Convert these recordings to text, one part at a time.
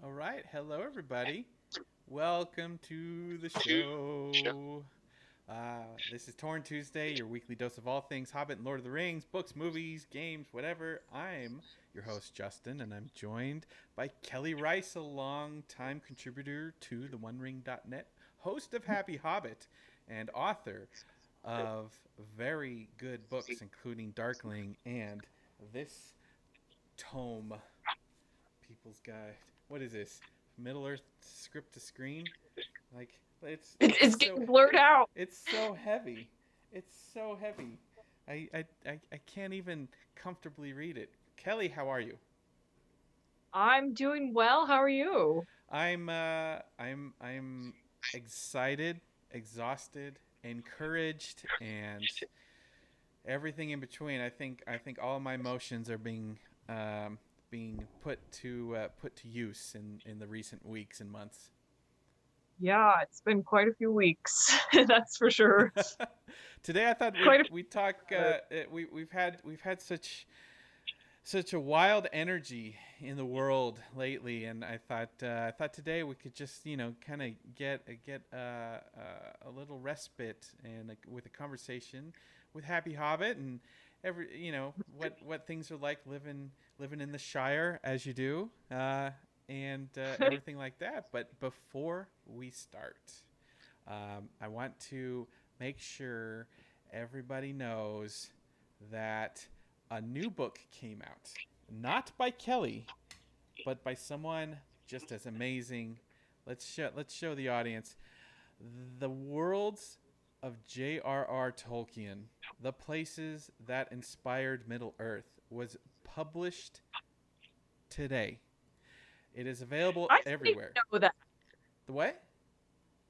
All right. Hello, everybody. Welcome to the show. This is Torn Tuesday, your weekly dose of all things Hobbit and Lord of the Rings, books, movies, games, whatever. I'm your host, Justin, and I'm joined by Kellie Rice, a long-time contributor to the OneRing.net, host of Happy Hobbit, and author of very good books, including Darkling and this tome, People's Guide. What is this? Middle Earth script to screen? Like it's It's, it's it's so getting blurred out. it's so heavy. It's so heavy. I can't even comfortably read it. Kellie, how are you? I'm doing well. How are you? I'm excited, exhausted, encouraged, and everything in between. I think all my emotions are being put to use in the recent weeks and months. Yeah, it's been quite a few weeks. That's for sure. Today I thought Quite a we'd talk. We've had such a wild energy in the world lately, and I thought today we could just kind of get a little respite and with a conversation with Happy Hobbit and every what things are like living in the Shire as you do, and few. everything like that. But before we start, I want to make sure everybody knows that a new book came out, not by Kellie, but by someone just as amazing. Let's show the audience the worlds of J.R.R. Tolkien, the places that inspired Middle Earth, was published today. It is available I didn't even everywhere. know that. The what?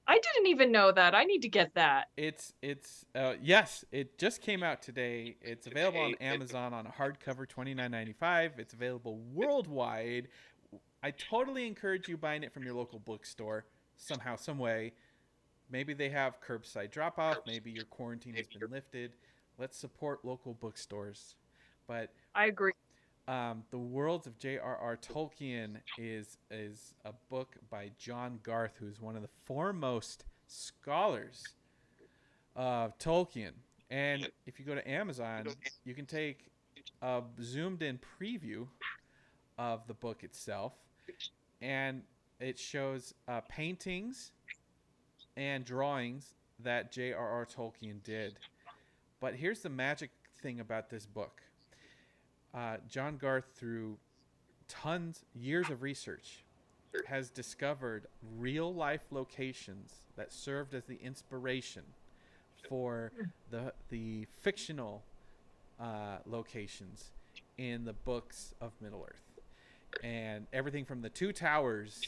I didn't even know that. I need to get that. It's yes, it just came out today. It's available on Amazon on a hardcover, $29.95. It's available worldwide. I totally encourage you buying it from your local bookstore somehow, some way. Maybe they have curbside drop off. Maybe your quarantine has been lifted. Let's support local bookstores. But I agree. the Worlds of J.R.R. Tolkien is a book by John Garth, who's one of the foremost scholars of Tolkien. And if you go to Amazon, you can take a zoomed in preview of the book itself, and it shows paintings and drawings that J.R.R. Tolkien did. But here's the magic thing about this book. John Garth, through years of research, has discovered real life locations that served as the inspiration for the fictional locations in the books of Middle Earth, and everything from the Two Towers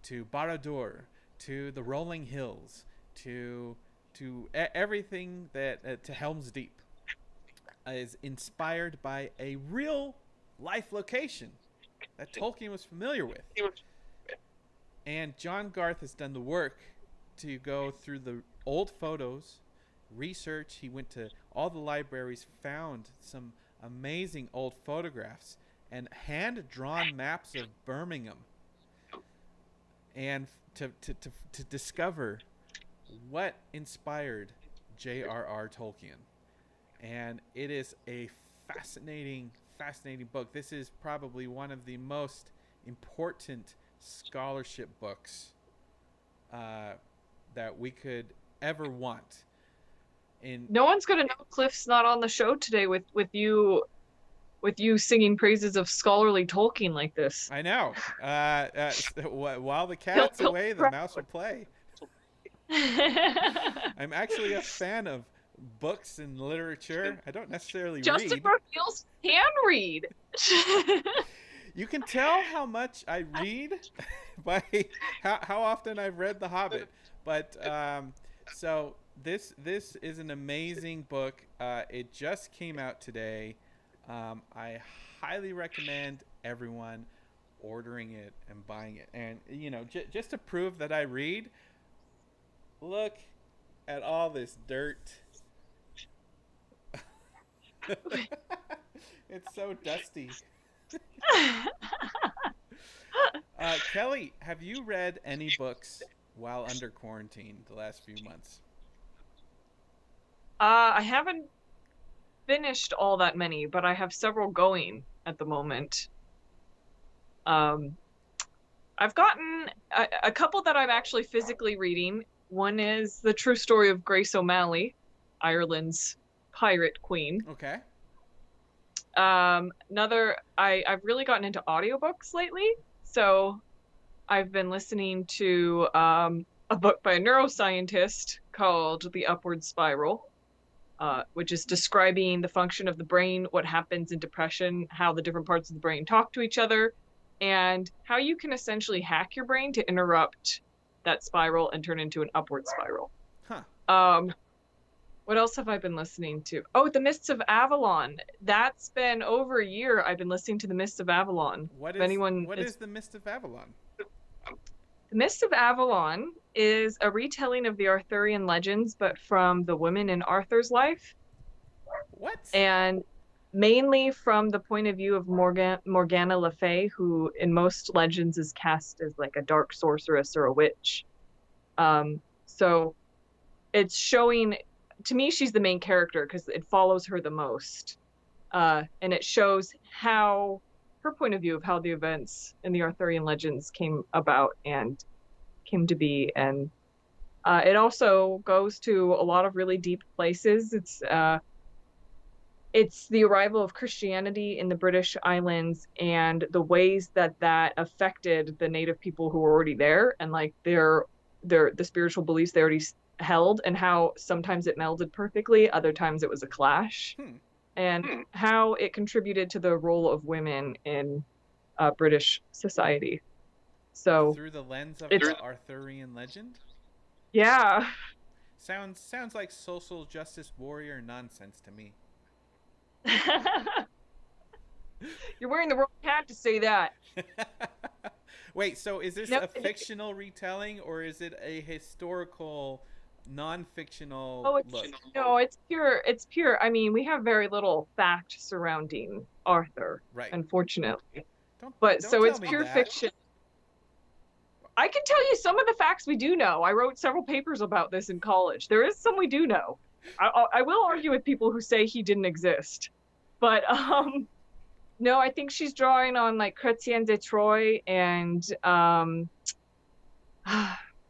to Barad-dûr to the rolling hills to everything that to Helm's Deep is inspired by a real life location that Tolkien was familiar with. And John Garth has done the work to go through the old photos, research. He went to all the libraries, found some amazing old photographs, and hand drawn maps of Birmingham, and to discover what inspired J.R.R. Tolkien. And it is a fascinating book. This is probably one of the most important scholarship books that we could ever want. In No one's gonna know Cliff's not on the show today with you singing praises of scholarly Tolkien like this. I know. While the He'll cat's he'll away, be the mouse will play. proud. I'm actually a fan of books and literature. I don't necessarily Justin read. reveals he can read. You can tell how much I read by how often I've read The Hobbit. But so this is an amazing book. It just came out today. I highly recommend everyone ordering it and buying it. And just to prove that I read, look at all this dirt. It's so dusty. Kelly, have you read any books while under quarantine the last few months? I haven't finished all that many, but I have several going at the moment. Um, I've gotten a couple that I'm actually physically reading. One is The True Story of Grace O'Malley, Ireland's pirate queen. Okay. I've really gotten into audiobooks lately. So I've been listening to a book by a neuroscientist called The Upward Spiral, which is describing the function of the brain, what happens in depression, how the different parts of the brain talk to each other, and how you can essentially hack your brain to interrupt that spiral and turn into an upward spiral. Huh. What else have I been listening to? Oh, The Mists of Avalon. That's been over a year I've been listening to The Mists of Avalon. What If anyone is The Mist of Avalon? The Mist of Avalon is a retelling of the Arthurian legends, but from the women in Arthur's life. What? And mainly from the point of view of Morgana Le Fay, who in most legends is cast as like a dark sorceress or a witch. So it's showing, to me, she's the main character because it follows her the most. And it shows how her point of view of how the events in the Arthurian legends came about and came to be. And it also goes to a lot of really deep places. It's the arrival of Christianity in the British Islands and the ways that that affected the native people who were already there, and like the spiritual beliefs they already held, and how sometimes it melded perfectly, other times it was a clash, and how it contributed to the role of women in British society. So through the lens of the Arthurian legend? Yeah. Sounds like social justice warrior nonsense to me. You're wearing the wrong hat to say that. Wait, so is this a fictional retelling or is it a historical, non-fictional look? No, it's pure. It's pure. I mean, we have very little fact surrounding Arthur, right? Unfortunately, don't so it's pure fiction. I can tell you some of the facts we do know. I wrote several papers about this in college. There is some we do know. I will argue with people who say he didn't exist, but no, I think she's drawing on like Chrétien de Troyes and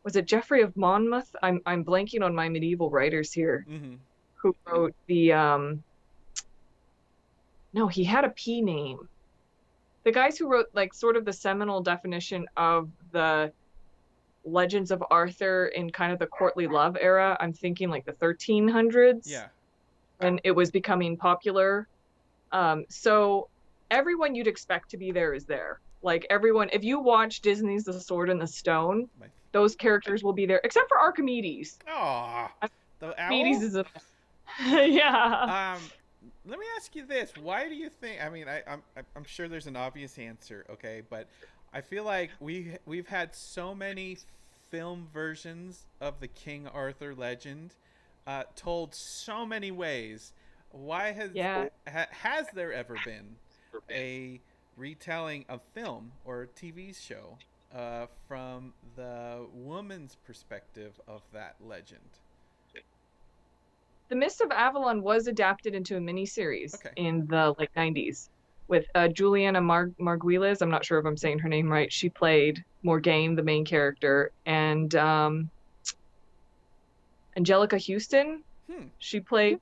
was it Geoffrey of Monmouth? I'm blanking on my medieval writers here, who wrote the no, he had a P name. The guys who wrote like sort of the seminal definition of the legends of Arthur in kind of the courtly love era. I'm thinking like the 1300s. Yeah. When it was becoming popular. So everyone you'd expect to be there is there. Like everyone, if you watch Disney's The Sword and the Stone, those characters will be there, except for Archimedes. Oh, the Archimedes owl? is yeah. Let me ask you this: why do you think? I mean, I'm sure there's an obvious answer, okay, but I feel like we've had so many film versions of the King Arthur legend, told so many ways. Why has there ever been a retelling of film or a TV show from the woman's perspective of that legend? The Mist of Avalon was adapted into a miniseries in the late 90s with Juliana Margulies. I'm not sure if I'm saying her name right. She played Morgane, the main character, and Angelica Houston. She played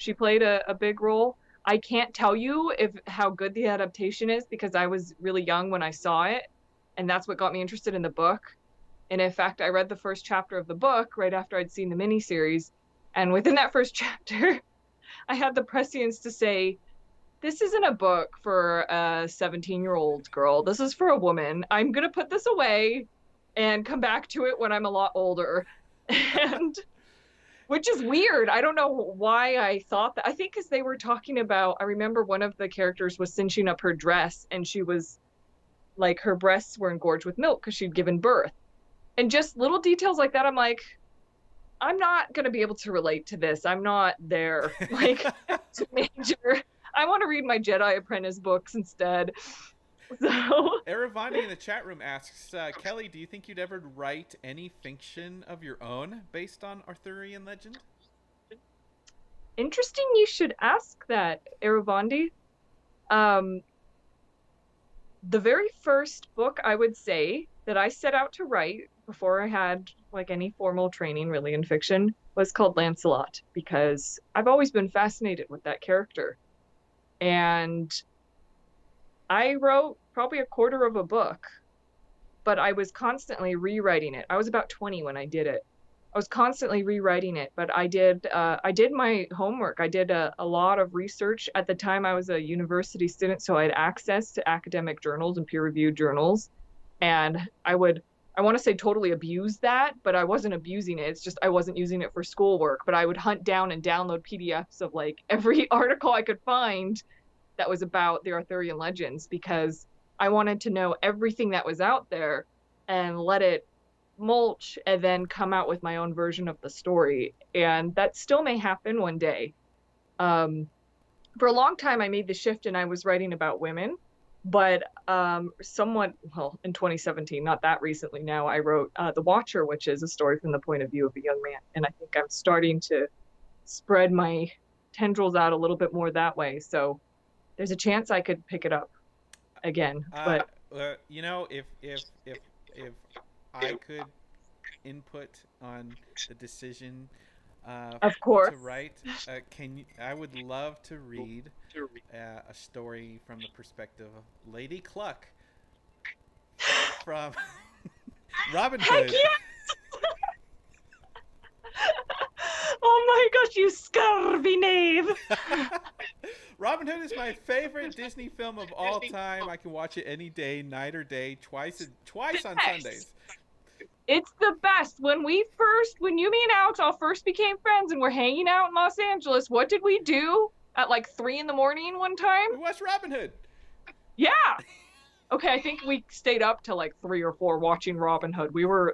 a big role. I can't tell you how good the adaptation is because I was really young when I saw it, and that's what got me interested in the book. And in fact, I read the first chapter of the book right after I'd seen the miniseries. And within that first chapter, I had the prescience to say, this isn't a book for a 17-year-old girl. This is for a woman. I'm going to put this away and come back to it when I'm a lot older. And which is weird. I don't know why I thought that. I think because they were talking about, I remember one of the characters was cinching up her dress and she was like, her breasts were engorged with milk because she'd given birth. And just little details like that, I'm like, I'm not going to be able to relate to this. I'm not there. Like, major. I want to read my Jedi Apprentice books instead. So Eravani in the chat room asks, Kelly, do you think you'd ever write any fiction of your own based on Arthurian legend? interesting you should ask that, Eravandi. Um, the very first book I would say that I set out to write before I had like any formal training really in fiction was called Lancelot, because I've always been fascinated with that character. And I wrote probably a quarter of a book, but I was constantly rewriting it. I was about 20 when I did it. I was constantly rewriting it, but I did my homework. I did a lot of research. At the time, I was a university student, so I had access to academic journals and peer-reviewed journals. And I want to say totally abuse that, but I wasn't abusing it. It's just I wasn't using it for schoolwork. But I would hunt down and download PDFs of like every article I could find that was about the Arthurian legends, because I wanted to know everything that was out there and let it mulch and then come out with my own version of the story. And that still may happen one day. Um, for a long time, I made the shift and I was writing about women, but somewhat, well, in 2017, not that recently now, I wrote The Watcher, which is a story from the point of view of a young man. And I think I'm starting to spread my tendrils out a little bit more that way. So there's a chance I could pick it up again. But You know, if I could input on the decision of course, to write, I would love to read a story from the perspective of Lady Cluck from Robin heck Hood. yes! Oh my gosh, you scurvy knave! Robin Hood is my favorite Disney film of all time. I can watch it any day, night or day, twice on Sundays. It's the best. When you, me, and Alex all first became friends and we're hanging out in Los Angeles, what did we do at like 3 in the morning one time? We watched Robin Hood. Yeah. Okay, I think we stayed up till like 3 or 4 watching Robin Hood. And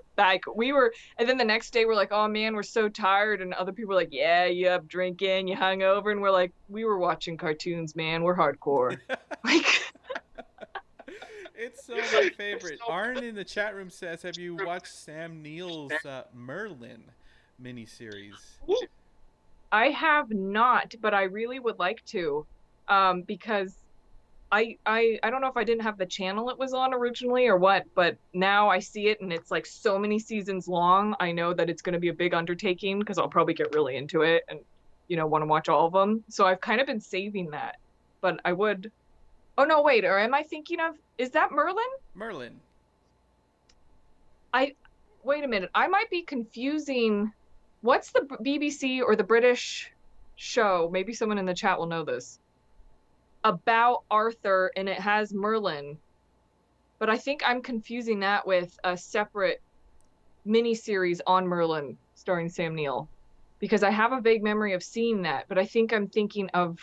then the next day we're like, oh man, we're so tired. And other people were like, yeah, you up drinking, you hung over. And we're like, we were watching cartoons, man. We're hardcore. Like, it's so my favorite. Arn in the chat room says, have you watched Sam Neill's Merlin miniseries? I have not, but I really would like to, because I don't know if I didn't have the channel it was on originally or what, but now I see it and it's like so many seasons long. I know that it's going to be a big undertaking because I'll probably get really into it and, want to watch all of them. So I've kind of been saving that, but I would. Oh no, wait, or am I thinking of, is that Merlin? Merlin. Wait a minute. I might be confusing. What's the BBC or the British show? Maybe someone in the chat will know this. About Arthur, and it has Merlin, but I think I'm confusing that with a separate miniseries on Merlin starring Sam Neill, because I have a vague memory of seeing that, but I think I'm thinking of,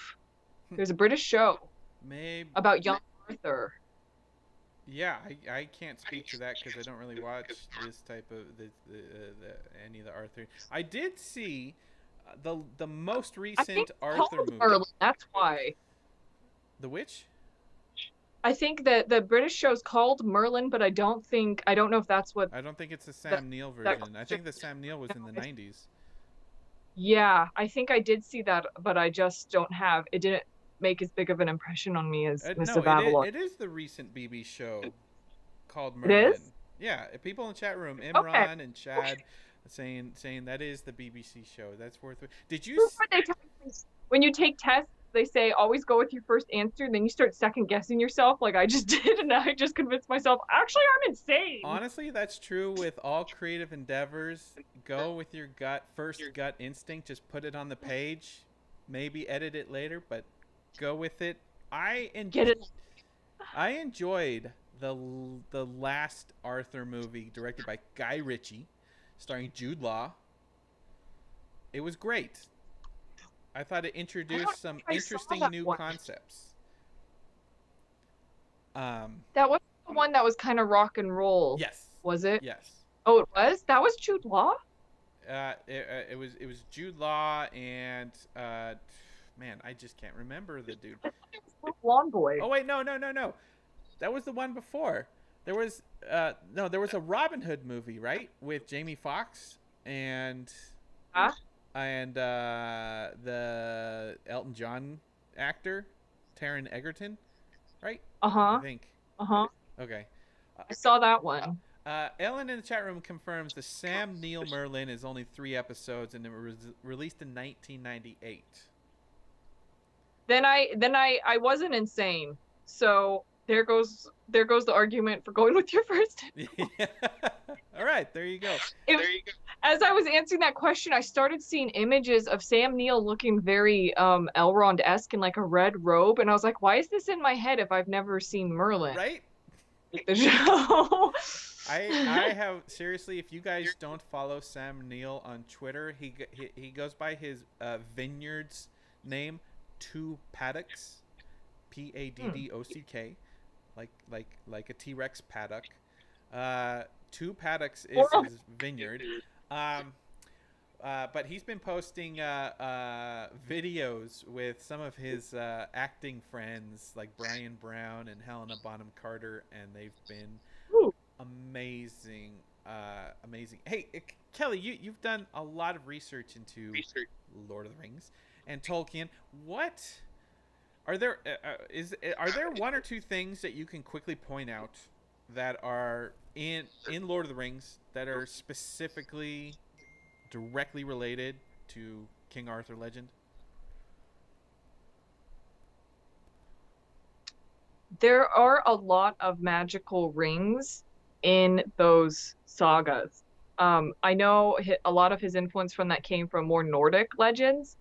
there's a British show Maybe about young Arthur. Yeah, I can't speak to that because I don't really watch this type of any of the Arthur. I did see the most recent Arthur movie. Merlin, that's why. The which? I think that the British show's called Merlin, but I don't know if that's what. I don't think it's the Sam Neill version. I think the Sam Neill was in the 90s. Yeah, I think I did see that, but I just don't have. It didn't make as big of an impression on me as Mr. Babylon. It is the recent BBC show called Merlin. It is? Yeah, people in the chat room, Imran and Chad, saying that is the BBC show. That's worth it. Did you? When you take tests, they say always go with your first answer, and then you start second guessing yourself, like I just did, and I just convinced myself actually I'm insane. Honestly, that's true with all creative endeavors. Go with your first gut instinct. Just put it on the page. Maybe edit it later, but go with it. I enjoyed the last Arthur movie directed by Guy Ritchie, starring Jude Law. It was great. I thought it introduced some interesting new concepts. That was the one that was kind of rock and roll. Yes. Was it? Yes. Oh, it was? That was Jude Law? It was Jude Law and man, I just can't remember the dude. Blonde boy. Oh wait, no. That was the one before. There was no, there was a Robin Hood movie, right, with Jamie Foxx and Huh? the Elton John actor, Taron Egerton, right? I Uh-huh. think. Uh-huh. Okay. I saw that one. Ellen in the chat room confirms the Sam Neill Merlin is only 3 episodes and it was released in 1998. Then I wasn't insane. So there goes the argument for going with your first. Yeah. All right, there you go. There you go. As I was answering that question, I started seeing images of Sam Neill looking very Elrond-esque in like a red robe, and I was like, why is this in my head if I've never seen Merlin? Right? The show. I have seriously. If you guys don't follow Sam Neill on Twitter, he goes by his vineyard's name, Two Paddocks, Paddock, like a T-Rex paddock. Two Paddocks is his vineyard. But he's been posting videos with some of his acting friends like Brian Brown and Helena Bonham Carter, and they've been amazing. Amazing. Hey, Kelly, you've done a lot of research into Lord of the Rings and Tolkien. What are there? Are there one or two things that you can quickly point out that are in Lord of the Rings that are specifically directly related to King Arthur legend? There are a lot of magical rings in those sagas. I know a lot of his influence from that came from more Nordic legends,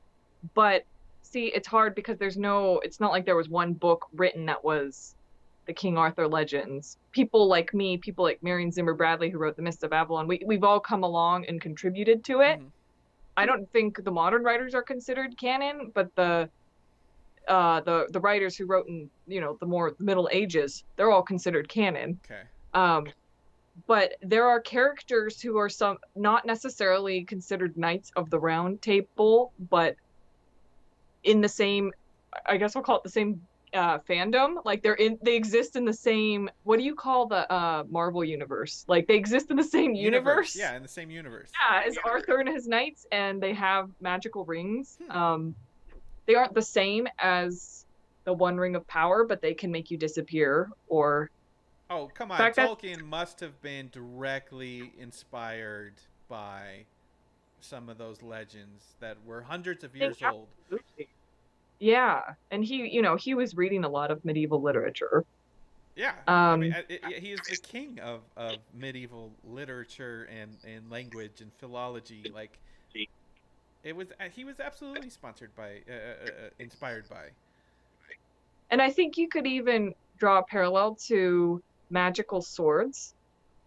but see, it's hard because it's not like there was one book written that was the King Arthur legends. People like me, people like Marion Zimmer Bradley, who wrote The Mists of Avalon, we've all come along and contributed to it. Mm-hmm. I don't think the modern writers are considered canon, but the writers who wrote in the more Middle Ages, they're all considered canon. Okay. But there are characters who are not necessarily considered Knights of the Round Table, but in the same, I guess we'll call it the same fandom. Like they exist in the same, what do you call the Marvel universe? Like they exist in the same universe. Yeah, in the same universe. Yeah, as Arthur and his knights, and they have magical rings. They aren't the same as the One Ring of Power, but they can make you disappear or... Oh, come on. Tolkien must have been directly inspired by some of those legends that were hundreds of years old. Yeah, and he was reading a lot of medieval literature. Yeah, I mean, he is the king of medieval literature and language and philology. Like, he was absolutely inspired by. And I think you could even draw a parallel to magical swords.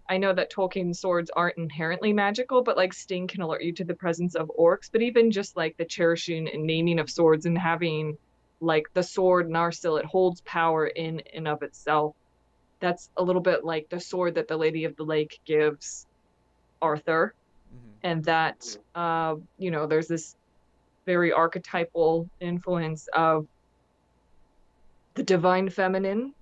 I know that Tolkien swords aren't inherently magical, but like Sting can alert you to the presence of orcs. But even just like the cherishing and naming of swords and having like the sword Narsil, it holds power in and of itself. That's a little bit like the sword that the Lady of the Lake gives Arthur. Mm-hmm. And that, there's this very archetypal influence of the divine feminine,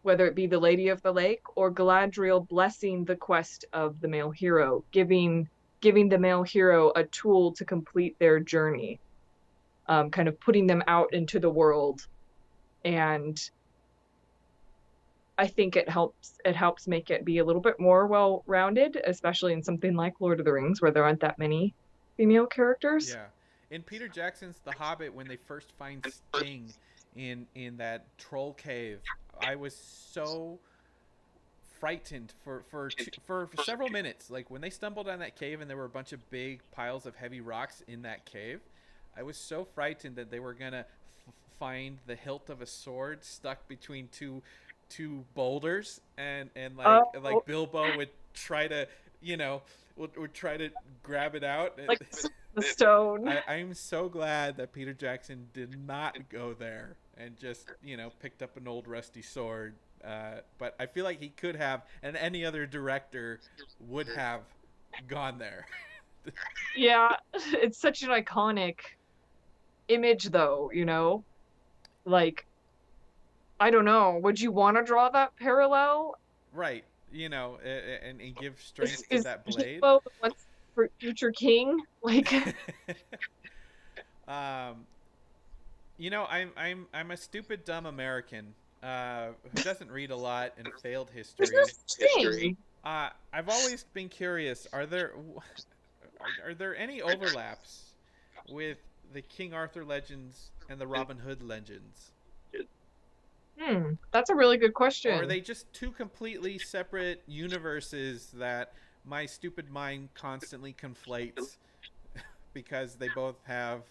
whether it be the Lady of the Lake or Galadriel blessing the quest of the male hero, giving the male hero a tool to complete their journey, kind of putting them out into the world. And I think it helps make it be a little bit more well-rounded, especially in something like Lord of the Rings, where there aren't that many female characters. Yeah. In Peter Jackson's The Hobbit, when they first find Sting in that troll cave, I was so frightened for several minutes. Like when they stumbled down that cave and there were a bunch of big piles of heavy rocks in that cave, I was so frightened that they were gonna find the hilt of a sword stuck between two boulders, and like Bilbo would try to would try to grab it out. Like the stone. I'm so glad that Peter Jackson did not go there and just, picked up an old rusty sword. But I feel like he could have, and any other director would have gone there. Yeah, it's such an iconic image, though, like I don't know. Would you want to draw that parallel? Right. And give strength to Is that blade. Bilbo the once future king? Like, um, I'm a stupid dumb American who doesn't read a lot and failed there's history. no thing. I've always been curious. Are there any overlaps with the King Arthur legends and the Robin Hood legends? That's a really good Or are question. they just two completely separate universes that my stupid mind constantly conflates because they both have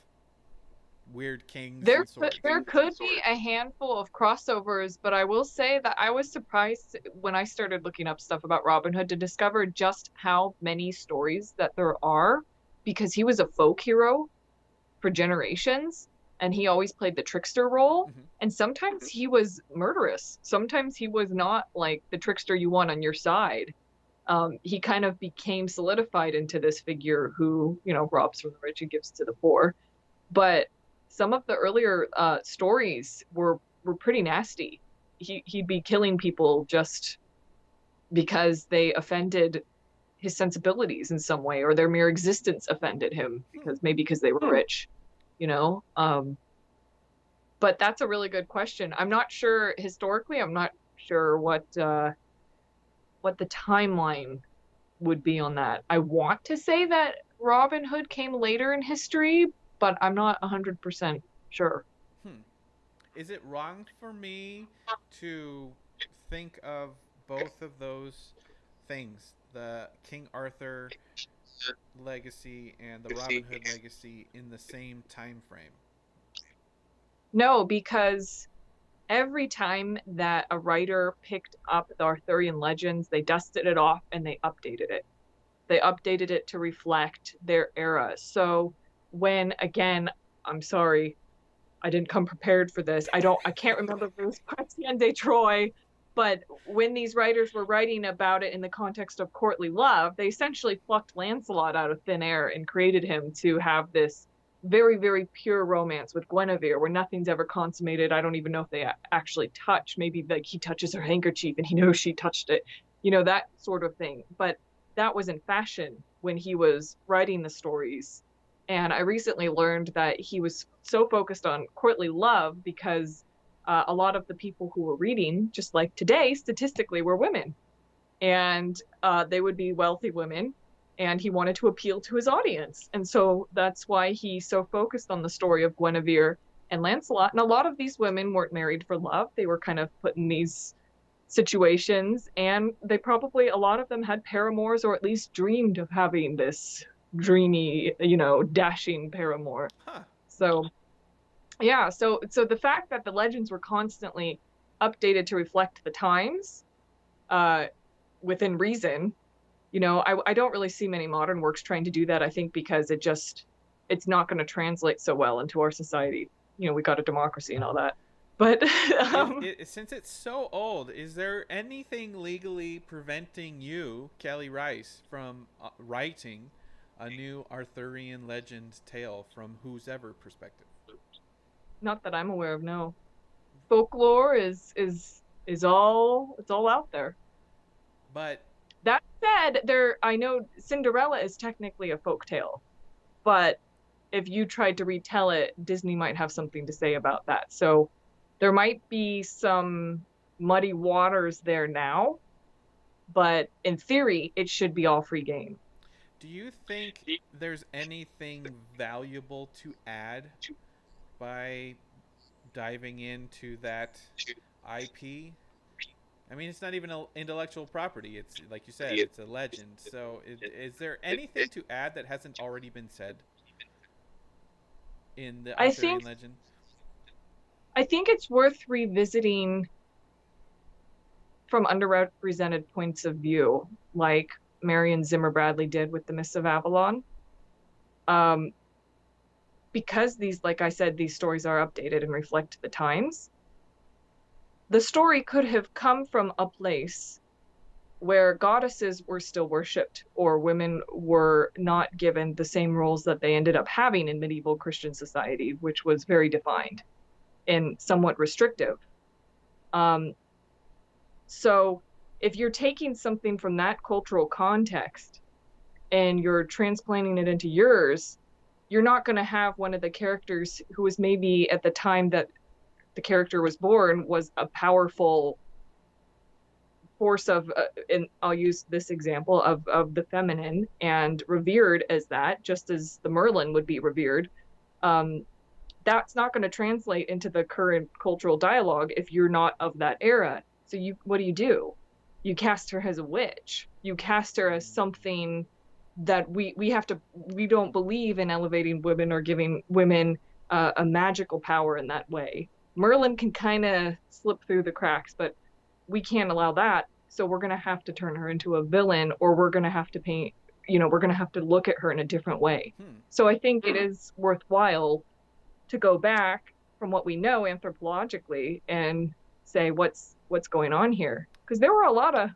weird kings and swords? There could be a handful of crossovers, but I will say that I was surprised when I started looking up stuff about Robin Hood to discover just how many stories that there are, because he was a folk hero for generations and he always played the trickster role. Mm-hmm. And sometimes he was murderous. Sometimes he was not like the trickster you want on your side. He kind of became solidified into this figure who, robs from the rich and gives to the poor. But some of the earlier stories were pretty nasty. He'd be killing people just because they offended his sensibilities in some way, or their mere existence offended him because they were rich, you know. But that's a really good question. I'm not sure historically. I'm not sure what the timeline would be on that. I want to say that Robin Hood came later in history, but I'm not 100% sure. Is it wrong for me to think of both of those things, the King Arthur legacy and the Robin Hood legacy, in the same time frame? No, because every time that a writer picked up the Arthurian legends, they dusted it off and they updated it. They updated it to reflect their era. So when, again, I'm sorry, I didn't come prepared for this. I can't remember if it was Chrétien de Troyes, but when these writers were writing about it in the context of courtly love, they essentially plucked Lancelot out of thin air and created him to have this very, very pure romance with Guinevere where nothing's ever consummated. I don't even know if they actually touch. Maybe like he touches her handkerchief and he knows she touched it, that sort of thing. But that was in fashion when he was writing the stories. And I recently learned that he was so focused on courtly love because a lot of the people who were reading, just like today, statistically, were women. And they would be wealthy women. And he wanted to appeal to his audience. And so that's why he's so focused on the story of Guinevere and Lancelot. And a lot of these women weren't married for love. They were kind of put in these situations. And they probably, a lot of them had paramours or at least dreamed of having this dreamy, dashing paramour. Huh. So, yeah. So the fact that the legends were constantly updated to reflect the times, within reason, I don't really see many modern works trying to do that. I think because it's not going to translate so well into our society. We got a democracy and all that. But since it's so old, is there anything legally preventing you, Kellie Rice, from writing a new Arthurian legend tale from whose ever perspective? Not that I'm aware of, no. Folklore is all out there. But that said, I know Cinderella is technically a folktale, but if you tried to retell it, Disney might have something to say about that. So there might be some muddy waters there now, but in theory, it should be all free game. Do you think there's anything valuable to add by diving into that IP? I mean, it's not even an intellectual property. It's, like you said, it's a legend. So is there anything to add that hasn't already been said in the Arthurian legend? I think it's worth revisiting from underrepresented points of view, like Marion Zimmer Bradley did with the Mists of Avalon. Because these, like I said, these stories are updated and reflect the times. The story could have come from a place where goddesses were still worshipped, or women were not given the same roles that they ended up having in medieval Christian society, which was very defined and somewhat restrictive. Um, so if you're taking something from that cultural context and you're transplanting it into yours, you're not going to have one of the characters who was maybe at the time that the character was born was a powerful force of, and I'll use this example of the feminine and revered as that, just as the Merlin would be revered. Um, that's not going to translate into the current cultural dialogue if you're not of that era. So what do? You cast her as a witch. You cast her as something that we don't believe in elevating women or giving women a magical power in that way. Merlin can kind of slip through the cracks, but we can't allow that. So we're going to have to turn her into a villain, or we're going to have to paint, we're going to have to look at her in a different way. So I think it is worthwhile to go back from what we know anthropologically and say what's going on here. Because there were a lot of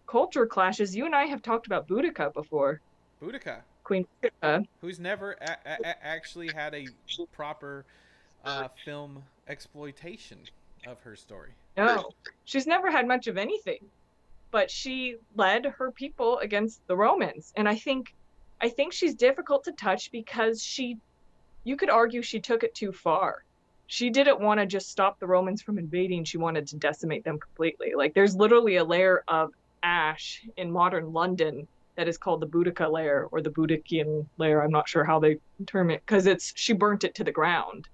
culture clashes. You and I have talked about Boudica before. Boudica. Queen Boudica. Who's never actually had a proper film exploitation of her story. No, she's never had much of anything. But she led her people against the Romans. And I think she's difficult to touch because you could argue she took it too far. She didn't want to just stop the Romans from invading. She wanted to decimate them completely. Like, there's literally a layer of ash in modern London that is called the Boudica layer, or the Boudiccan layer. I'm not sure how they term it, because she burnt it to the ground.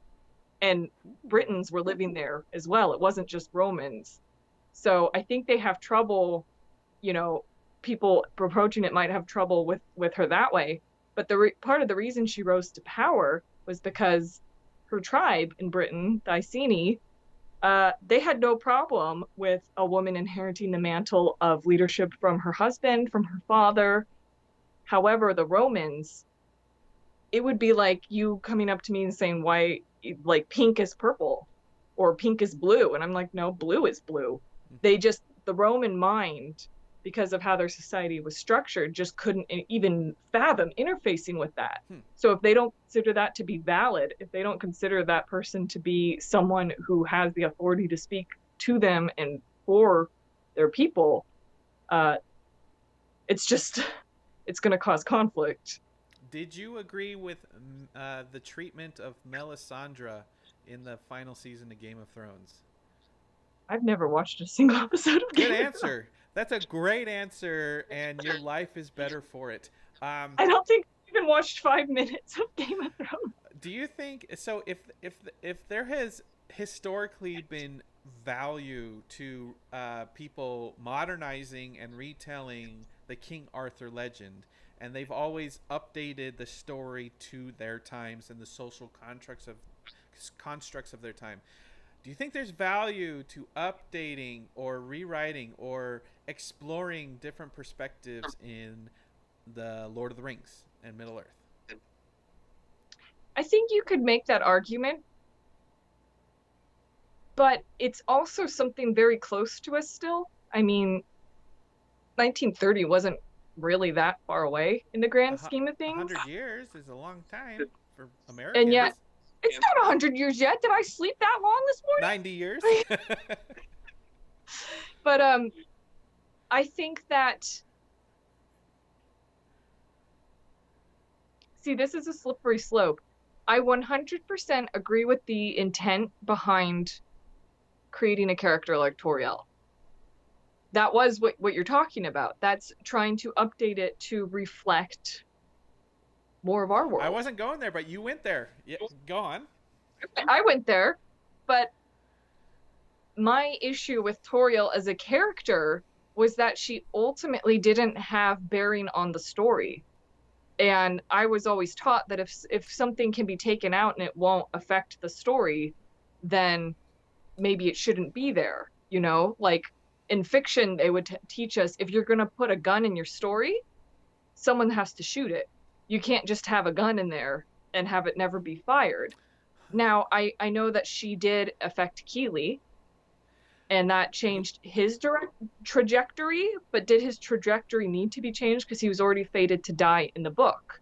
And Britons were living there as well. It wasn't just Romans. So I think they have trouble, people approaching it might have trouble with her that way. But part of the reason she rose to power was because her tribe in Britain, the Iceni, they had no problem with a woman inheriting the mantle of leadership from her husband, from her father. However, the Romans, it would be like you coming up to me and saying, why, like, pink is purple or pink is blue. And I'm like, no, blue is blue. The Roman mind, because of how their society was structured, just couldn't even fathom interfacing with that. So if they don't consider that to be valid, if they don't consider that person to be someone who has the authority to speak to them and for their people, it's going to cause conflict. Did you agree with the treatment of Melisandre in the final season of Game of Thrones? I've never watched a single episode of Game of Thrones. Good answer. That's a great answer, and your life is better for it. I don't think I've even watched 5 minutes of Game of Thrones. Do you think so? If there has historically been value to people modernizing and retelling the King Arthur legend, and they've always updated the story to their times and the social constructs of their time, do you think there's value to updating or rewriting or exploring different perspectives in the Lord of the Rings and Middle Earth? I think you could make that argument, but it's also something very close to us still. I mean, 1930 wasn't really that far away in the grand scheme of things. 100 years is a long time for Americans. And yet, it's not 100 years yet. Did I sleep that long this morning? 90 years. But I think that, see, this is a slippery slope. I 100% agree with the intent behind creating a character like Tauriel. That was what you're talking about. That's trying to update it to reflect more of our world. I wasn't going there, but you went there. Yeah, go on. I went there, but my issue with Tauriel as a character was that she ultimately didn't have bearing on the story. And I was always taught that if something can be taken out and it won't affect the story, then maybe it shouldn't be there. Like in fiction, they would teach us, if you're going to put a gun in your story, someone has to shoot it. You can't just have a gun in there and have it never be fired. Now, I know that she did affect Keeley, and that changed his trajectory, but did his trajectory need to be changed because he was already fated to die in the book?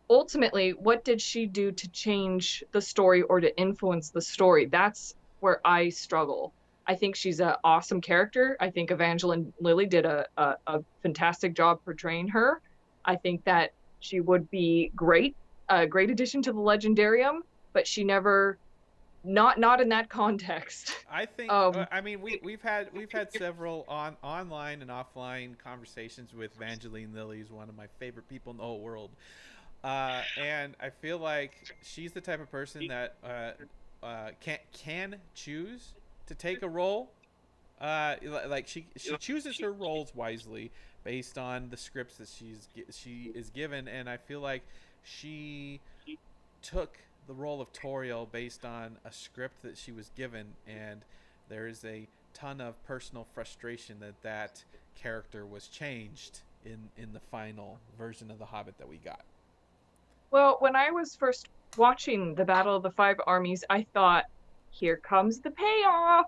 Ultimately, what did she do to change the story or to influence the story? That's where I struggle. I think she's an awesome character. I think Evangeline Lilly did a fantastic job portraying her. I think that she would be great, a great addition to the Legendarium, but she never, not in that context. I think. I mean, we've had several online and offline conversations with Evangeline Lilly, is one of my favorite people in the whole world, and I feel like she's the type of person that can choose to take a role. Like she chooses her roles wisely based on the scripts that she is given, and I feel like she took the role of Toriel based on a script that she was given, and there is a ton of personal frustration that character was changed in the final version of The Hobbit that we got. Well, when I was first watching the Battle of the Five Armies, I thought, here comes the payoff.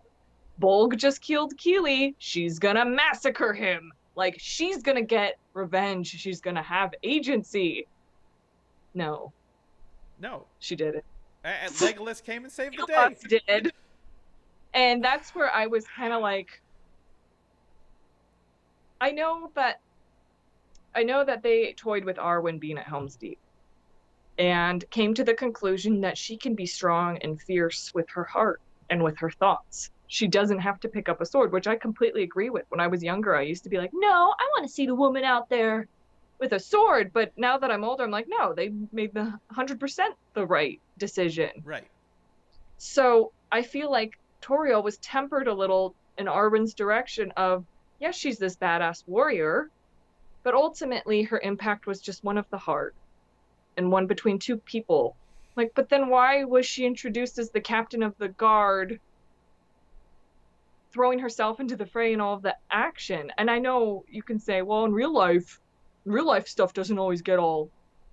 Bolg just killed Keely. She's gonna massacre him. Like, she's gonna get revenge. She's gonna have agency. No. No. She didn't. And Legolas came and saved the day. Us did. And that's where I was kind of like, I know that they toyed with Arwen being at Helm's Deep and came to the conclusion that she can be strong and fierce with her heart and with her thoughts. She doesn't have to pick up a sword, which I completely agree with. When I was younger, I used to be like, no, I want to see the woman out there with a sword. But now that I'm older, I'm like, no, they made the 100% the right decision. Right. So I feel like Toriel was tempered a little in Arwen's direction of, yes, she's this badass warrior, but ultimately her impact was just one of the heart and one between two people. Like, but then why was she introduced as the captain of the guard, throwing herself into the fray and all of the action? And I know you can say, well, in real life stuff doesn't always get all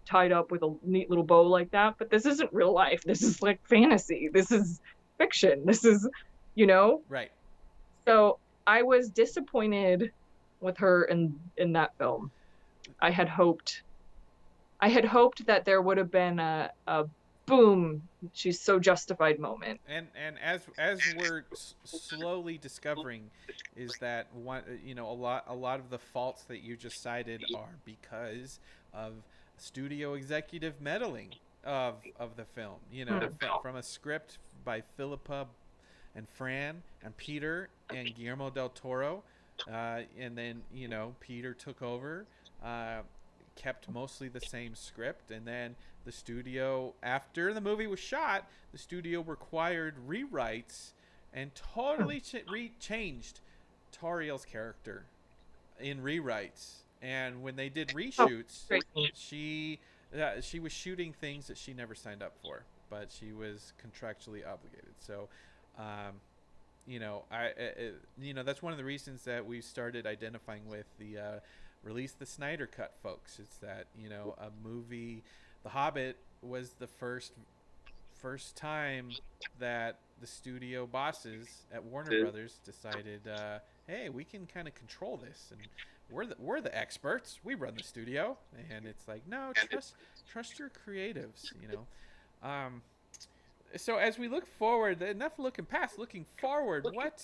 tied up with a neat little bow like that, but this isn't real life. This is like fantasy. This is fiction. This is, Right. So I was disappointed with her in that film. I had hoped that there would have been a boom, she's so justified moment. And as we're slowly discovering, is that one, a lot of the faults that you just cited are because of studio executive meddling of the film. From a script by Philippa and Fran and Peter and Guillermo del Toro, and then Peter took over, kept mostly the same script, and then the studio, after the movie was shot, the studio required rewrites and totally changed Toriel's character in rewrites. And when they did reshoots, she was shooting things that she never signed up for, but she was contractually obligated. So, that's one of the reasons that we started identifying with the release the Snyder Cut folks. It's that a movie, The Hobbit, was the first time that the studio bosses at Warner Brothers decided, hey, we can kind of control this, and we're the experts. We run the studio. And it's like, no, trust your creatives. So as we look forward, enough looking past, looking forward, what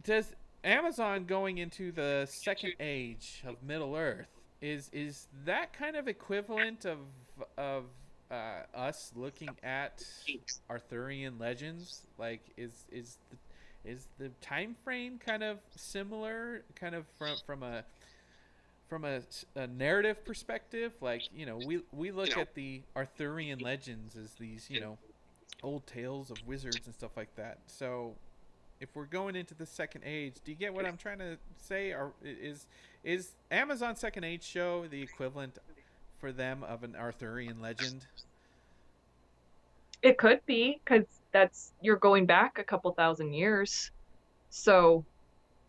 does Amazon going into the second age of Middle Earth, is that kind of equivalent of us looking at Arthurian legends? Like, is the time frame kind of similar, kind of from a narrative perspective? Like, we look at the Arthurian legends as these old tales of wizards and stuff like that. So if we're going into the second age, do you get what I'm trying to say? Or is Amazon Second Age show the equivalent for them of an Arthurian legend? It could be, because you're going back a couple thousand years. So,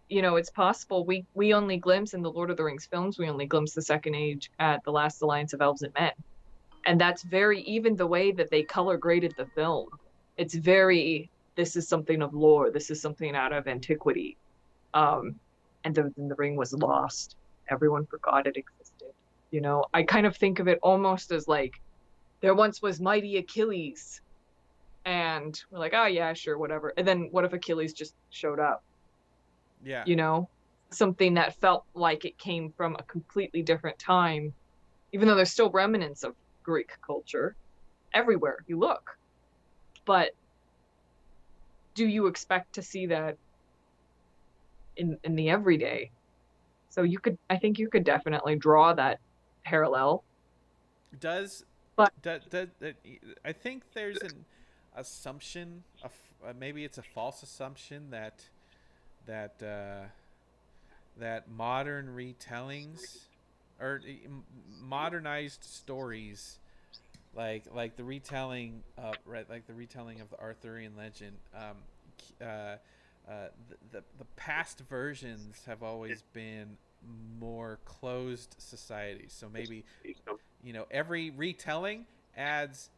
it's possible. We only glimpse in the Lord of the Rings films, we only glimpse the Second Age at The Last Alliance of Elves and Men. And that's even the way that they color graded the film. It's very, this is something of lore. This is something out of antiquity. And then the ring was lost. Everyone forgot it existed. I kind of think of it almost as like, there once was mighty Achilles, and we're like, oh yeah, sure, whatever. And then what if Achilles just showed up? Yeah. You know, something that felt like it came from a completely different time, even though there's still remnants of Greek culture everywhere you look. But do you expect to see that in the everyday? So I think you could definitely draw that parallel. Does But I think there's an assumption of maybe it's a false assumption that that modern retellings or modernized stories like the retelling of right like the retelling of the Arthurian legend the past versions have always been more closed societies, so maybe every retelling adds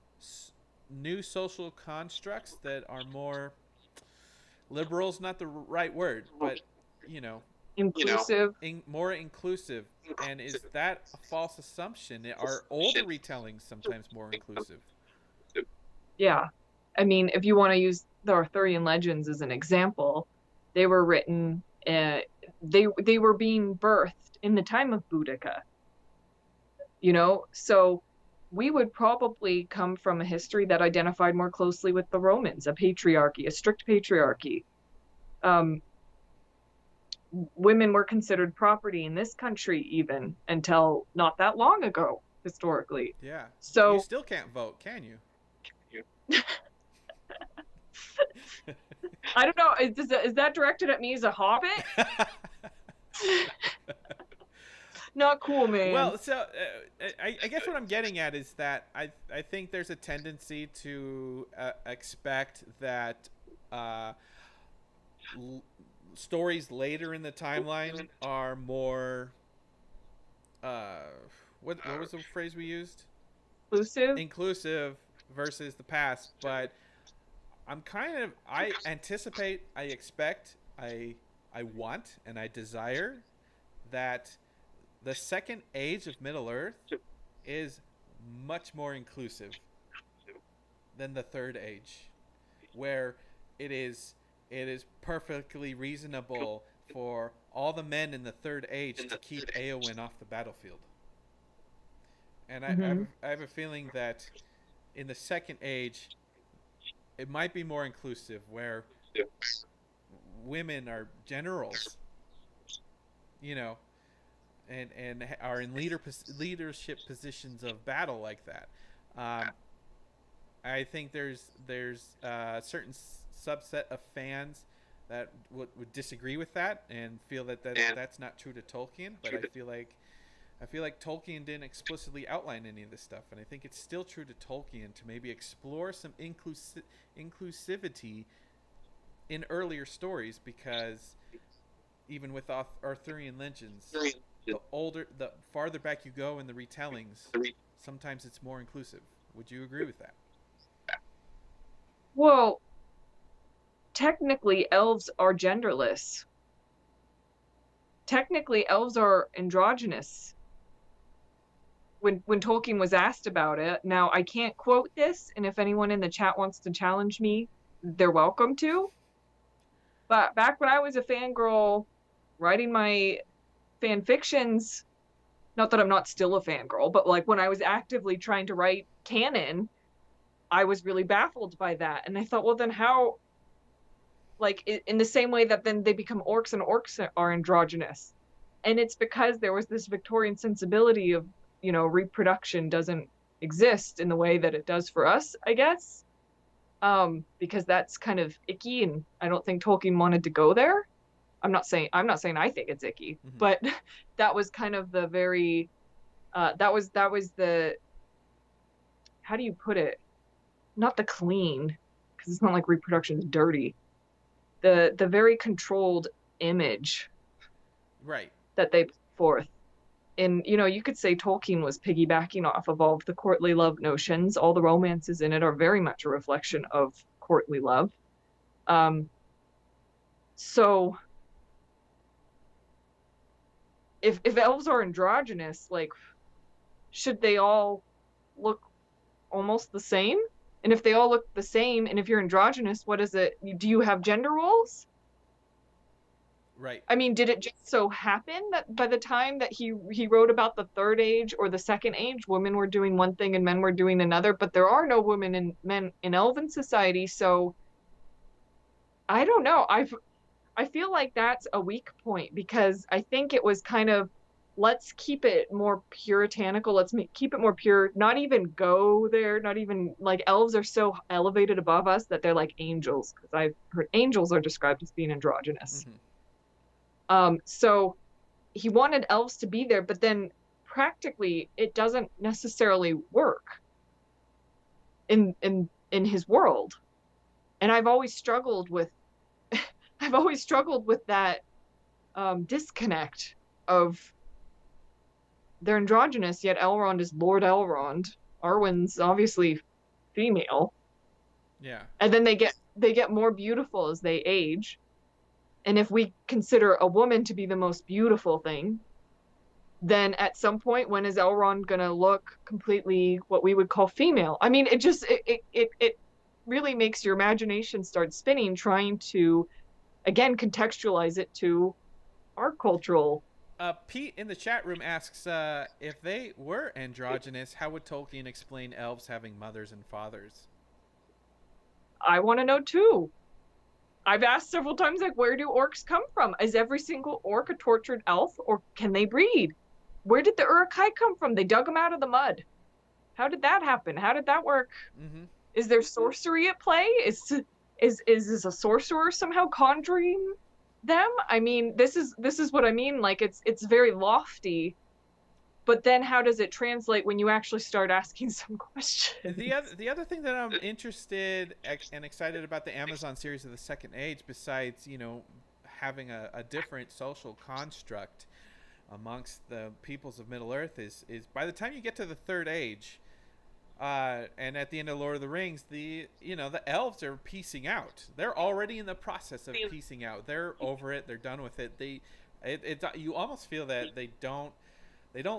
new social constructs that are more liberal's not the right word, but you know inclusive. more inclusive. And is that a false assumption? Are older retellings sometimes more inclusive? Yeah. I mean, if you want to use the Arthurian legends as an example, they were written, they were being birthed in the time of Boudica, so we would probably come from a history that identified more closely with the Romans, a patriarchy, a strict patriarchy. Women were considered property in this country even until not that long ago, historically. Yeah. You So still can't vote, can you? I don't know. Is that directed at me as a hobbit? Not cool, man. Well, so I guess what I'm getting at is that I think there's a tendency to expect that stories later in the timeline are more what was the phrase we used? Inclusive versus the past. But I anticipate, I expect, I want, and I desire that the second age of Middle Earth is much more inclusive than the third age, where it is perfectly reasonable for all the men in the third age to keep Eowyn off the battlefield. And I have a feeling that in the second age, it might be more inclusive, where women are generals, and are in leadership positions of battle like that. I think there's a certain subset of fans that would disagree with that and feel that that's not true to Tolkien. But I feel like Tolkien didn't explicitly outline any of this stuff, and I think it's still true to Tolkien to maybe explore some inclusivity in earlier stories, because even with Arthurian legends, the farther back you go in the retellings, sometimes it's more inclusive. Would you agree with that? Well, technically, elves are genderless. Technically, elves are androgynous. When Tolkien was asked about it, now I can't quote this, and if anyone in the chat wants to challenge me, they're welcome to. But back when I was a fangirl writing my fan fictions, not that I'm not still a fangirl, but like when I was actively trying to write canon, I was really baffled by that. And I thought, well, then how, like in the same way that then they become orcs and orcs are androgynous. And it's because there was this Victorian sensibility of, reproduction doesn't exist in the way that it does for us, I guess. Because that's kind of icky, and I don't think Tolkien wanted to go there. I'm not saying I think it's icky, but that was kind of the very that was the, how do you put it? Not the clean, because it's not like reproduction is dirty. The very controlled image, right, that they put forth. And you could say Tolkien was piggybacking off of all of the courtly love notions. All the romances in it are very much a reflection of courtly love. So if elves are androgynous, like, should they all look almost the same And if they all look the same, and if you're androgynous, what is it? Do you have gender roles? Right. I mean, did it just so happen that by the time that he wrote about the third age or the second age, women were doing one thing and men were doing another, but there are no women and men in elven society, so I don't know. I feel like that's a weak point because I think it was kind of let's keep it more puritanical. Keep it more pure. Not even go there. Not even like elves are so elevated above us that they're like angels because I've heard angels are described as being androgynous. Mm-hmm. So he wanted elves to be there, but then practically it doesn't necessarily work in his world. And I've always struggled with that disconnect of they're androgynous, yet Elrond is Lord Elrond. Arwen's obviously female. Yeah. And then they get more beautiful as they age. And if we consider a woman to be the most beautiful thing, then at some point, when is Elrond gonna look completely what we would call female? I mean, it really makes your imagination start spinning, trying to again contextualize it to our cultural. Pete in the chat room asks, if they were androgynous, how would Tolkien explain elves having mothers and fathers? I want to know too. I've asked several times, like, where do orcs come from? Is every single orc a tortured elf, or can they breed? Where did the Uruk-hai come from? They dug them out of the mud. How did that happen? How did that work? Mm-hmm. Is there sorcery at play? Is this a sorcerer somehow conjuring them? I mean, this is what I mean. Like it's very lofty, but then how does it translate when you actually start asking some questions? The other thing that I'm interested and excited about the Amazon series of the Second Age, besides having a different social construct amongst the peoples of Middle Earth, is by the time you get to the Third Age, and at the end of Lord of the Rings, the elves are piecing out. They're already in the process of piecing out. They're over it. They're done with it. You almost feel that they don't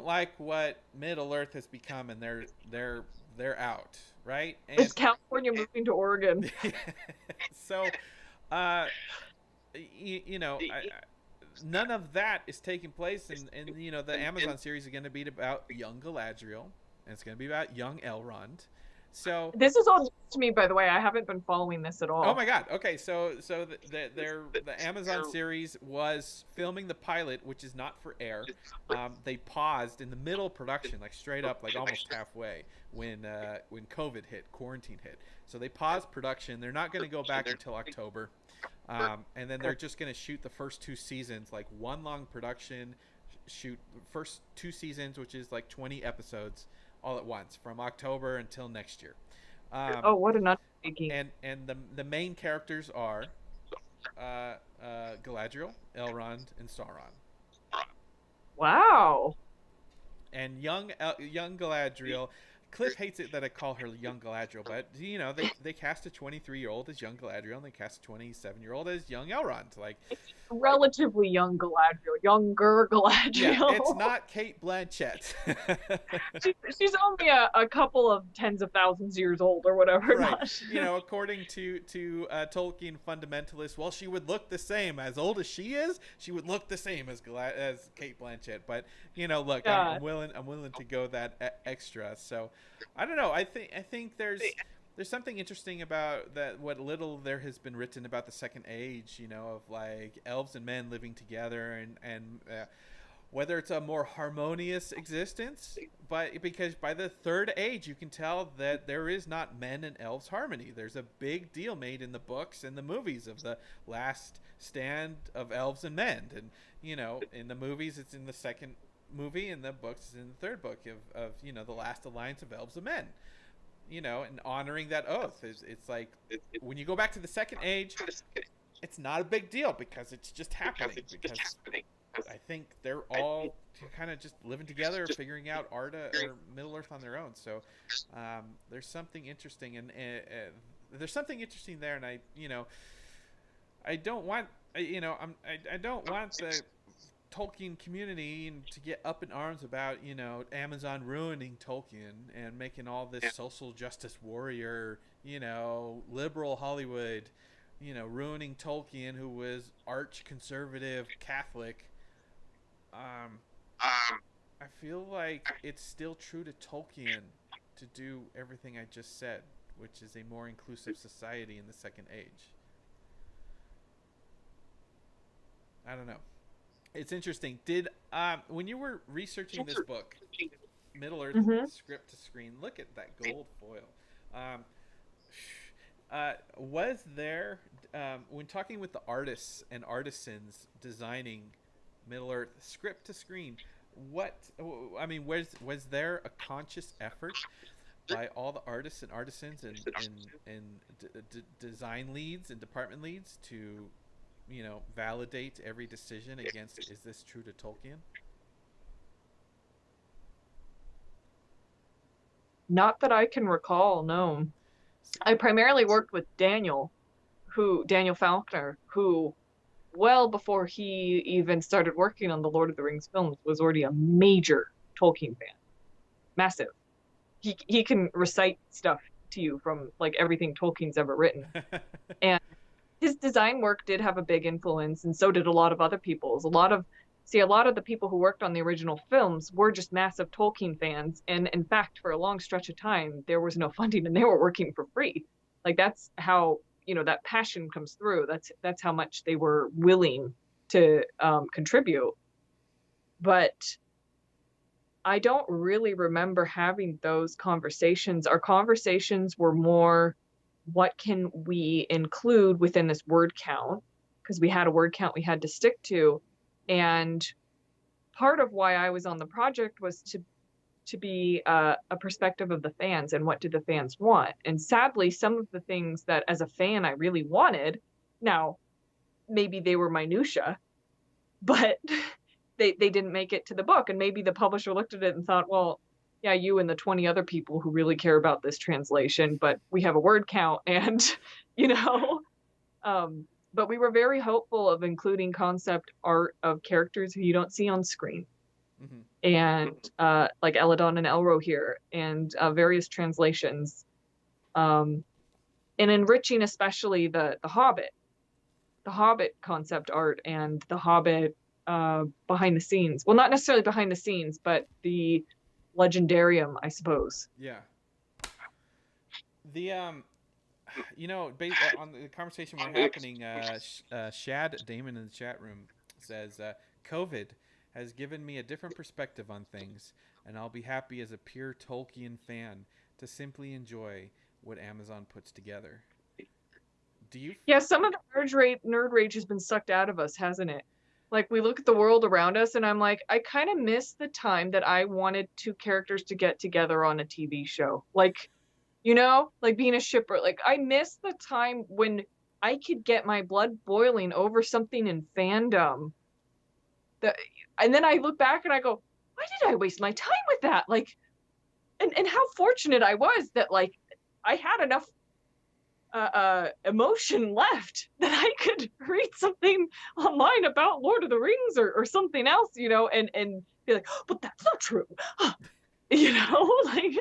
like what Middle Earth has become, and they're out, right? And it's California moving to Oregon. So, none of that is taking place, and the Amazon series is going to be about young Galadriel, and it's going to be about young Elrond. So this is all news to me, by the way. I haven't been following this at all. Oh my God! Okay, so the Amazon series was filming the pilot, which is not for air. They paused in the middle of production, like straight up, like almost halfway, when COVID hit, quarantine hit. So they paused production. They're not going to go back until October, and then they're just going to shoot the first 2 seasons, like one long production, shoot first 2 seasons, which is like 20 episodes, all at once from October until next year. What an undertaking! And the main characters are Galadriel, Elrond, and Sauron. Wow. And young Galadriel. Cliff hates it that I call her young Galadriel, but they cast a 23-year-old as young Galadriel, and they cast a 27-year-old as young Elrond. Like, it's relatively young Galadriel, younger Galadriel. Yeah, it's not Kate Blanchett. she's only a couple of tens of thousands years old or whatever. Right. According to Tolkien fundamentalists, well, she would look the same. As old as she is, she would look the same as Kate Blanchett. But look, I'm willing to go that extra. So I don't know. I think there's something interesting about that. What little there has been written about the Second Age, of like elves and men living together, and whether it's a more harmonious existence, but because by the Third Age you can tell that there is not men and elves harmony. There's a big deal made in the books and the movies of the last stand of elves and men, and in the movies it's in the second movie, in the books it's in the third book of the last alliance of elves and men. And honoring that oath it's like when you go back to the Second Age, it's not a big deal because it's just happening. Because I think they're all kind of just living together, figuring out Arda or Middle Earth on their own. So there's something interesting, and there's something interesting there. And I don't want I don't want Tolkien community and to get up in arms about, Amazon ruining Tolkien and making all this social justice warrior, liberal Hollywood, ruining Tolkien, who was arch conservative Catholic. Um, I feel like it's still true to Tolkien to do everything I just said, which is a more inclusive society in the Second Age. I don't know. It's interesting. Did when you were researching this book, Middle Earth Mm-hmm. script to screen, look at that gold foil. Um, was there when talking with the artists and artisans designing Middle Earth script to screen? Was there a conscious effort by all the artists and artisans and design leads and department leads to validate every decision against, is this true to Tolkien? Not that I can recall, no. I primarily worked with Daniel Faulkner, who, well before he even started working on the Lord of the Rings films, was already a major Tolkien fan. Massive. He can recite stuff to you from like everything Tolkien's ever written. And his design work did have a big influence, and so did a lot of other people's. A lot of the people who worked on the original films were just massive Tolkien fans, and in fact, for a long stretch of time, there was no funding, and they were working for free. Like that's how that passion comes through. That's how much they were willing to contribute. But I don't really remember having those conversations. Our conversations were more, what can we include within this word count? Because we had a word count we had to stick to. And part of why I was on the project was to be a perspective of the fans and what do the fans want. And sadly, some of the things that as a fan I really wanted, now maybe they were minutia, but they didn't make it to the book. And maybe the publisher looked at it and thought, well, yeah, you and the 20 other people who really care about this translation, but we have a word count and, but we were very hopeful of including concept art of characters who you don't see on screen. Mm-hmm. And like Eladon and Elro here, and various translations, and enriching especially the Hobbit concept art and the Hobbit behind the scenes. Well, not necessarily behind the scenes, but the legendarium, I suppose. Yeah. The based on the conversation we're happening, Shad Damon in the chat room says, COVID has given me a different perspective on things, and I'll be happy as a pure Tolkien fan to simply enjoy what Amazon puts together. Do you? Yeah, some of the nerd rage has been sucked out of us, hasn't it? Like, we look at the world around us, and I'm like, I kind of miss the time that I wanted two characters to get together on a TV show. Like, like being a shipper. Like, I miss the time when I could get my blood boiling over something in fandom. And then I look back and I go, why did I waste my time with that? Like, and how fortunate I was that, like, I had enough emotion left that I could read something online about Lord of the Rings or something else, and be like, oh, but that's not true. Like,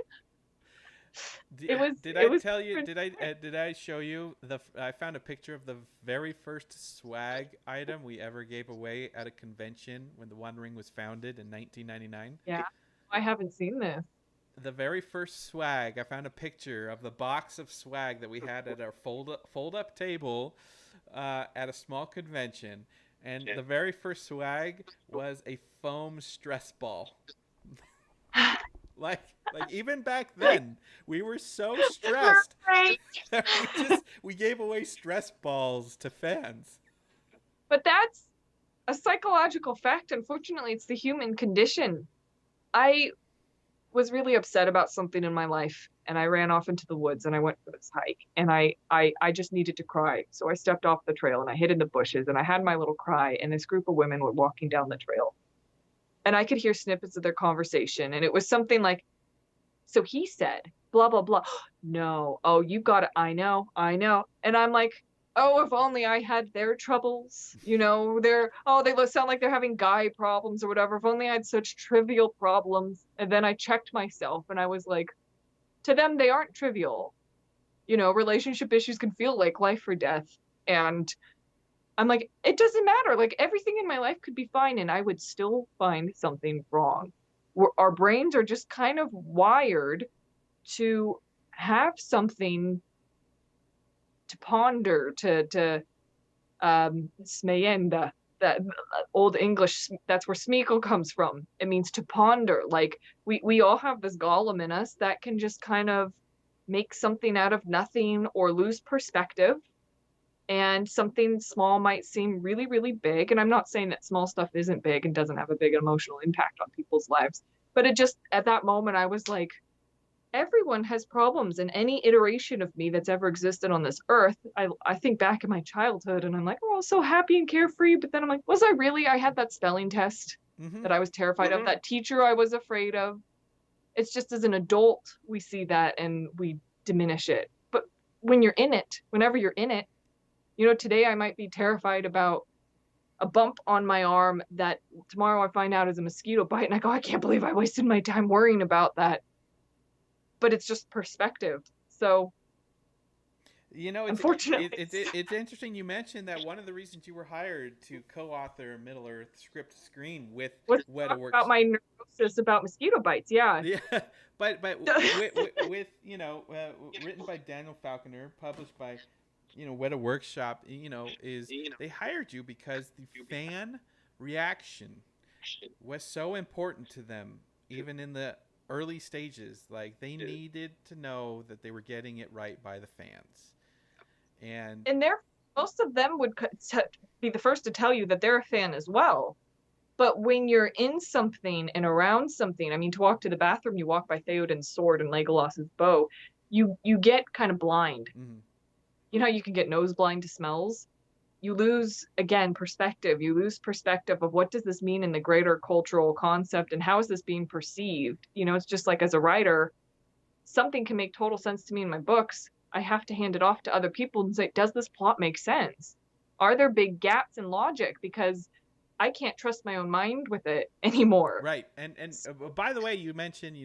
Did I show you I found a picture of the very first swag item we ever gave away at a convention when the One Ring was founded in 1999? Yeah, I haven't seen this. The very first swag, I found a picture of the box of swag that we had at our fold-up table at a small convention. And the very first swag was a foam stress ball. like even back then, we were so stressed that we gave away stress balls to fans. But that's a psychological fact. Unfortunately, it's the human condition. I was really upset about something in my life, and I ran off into the woods and I went for this hike, and I just needed to cry. So I stepped off the trail and I hid in the bushes and I had my little cry, and this group of women were walking down the trail. And I could hear snippets of their conversation, and it was something like, so he said, blah, blah, blah. No. Oh, you got it. I know. And I'm like, oh, if only I had their troubles, they sound like they're having guy problems or whatever. If only I had such trivial problems. And then I checked myself and I was like, to them, they aren't trivial. Relationship issues can feel like life or death. And I'm like, it doesn't matter. Like everything in my life could be fine and I would still find something wrong. Our brains are just kind of wired to have something to ponder, to smeyenda, that old English, that's where smeagol comes from. It means to ponder. Like we all have this golem in us that can just kind of make something out of nothing or lose perspective. And something small might seem really, really big. And I'm not saying that small stuff isn't big and doesn't have a big emotional impact on people's lives. But it just, at that moment, I was like, everyone has problems, and any iteration of me that's ever existed on this earth, I think back in my childhood and I'm like, oh, I was so happy and carefree. But then I'm like, was I really? I had that spelling test that I was terrified of, that teacher I was afraid of. It's just as an adult, we see that and we diminish it. But when you're in it, whenever you're in it, today I might be terrified about a bump on my arm that tomorrow I find out is a mosquito bite. And I go, I can't believe I wasted my time worrying about that. But it's just perspective. So, unfortunately, it's interesting you mentioned that one of the reasons you were hired to co-author Middle Earth script screen with Wetaworks about my neurosis about mosquito bites. Yeah. but with written by Daniel Falconer, published by Weta Workshop, is they hired you because the fan reaction was so important to them, even in the early stages. Like they needed to know that they were getting it right by the fans, and most of them would be the first to tell you that they're a fan as well. But when you're in something and around something, I mean, to walk to the bathroom, you walk by Theoden's sword and Legolas's bow, you get kind of blind. Mm-hmm. You know how you can get nose blind to smells? You lose, again, perspective. You lose perspective of what does this mean in the greater cultural concept and how is this being perceived? It's just like as a writer, something can make total sense to me in my books. I have to hand it off to other people and say, does this plot make sense? Are there big gaps in logic? Because I can't trust my own mind with it anymore. Right. And by the way, you mentioned,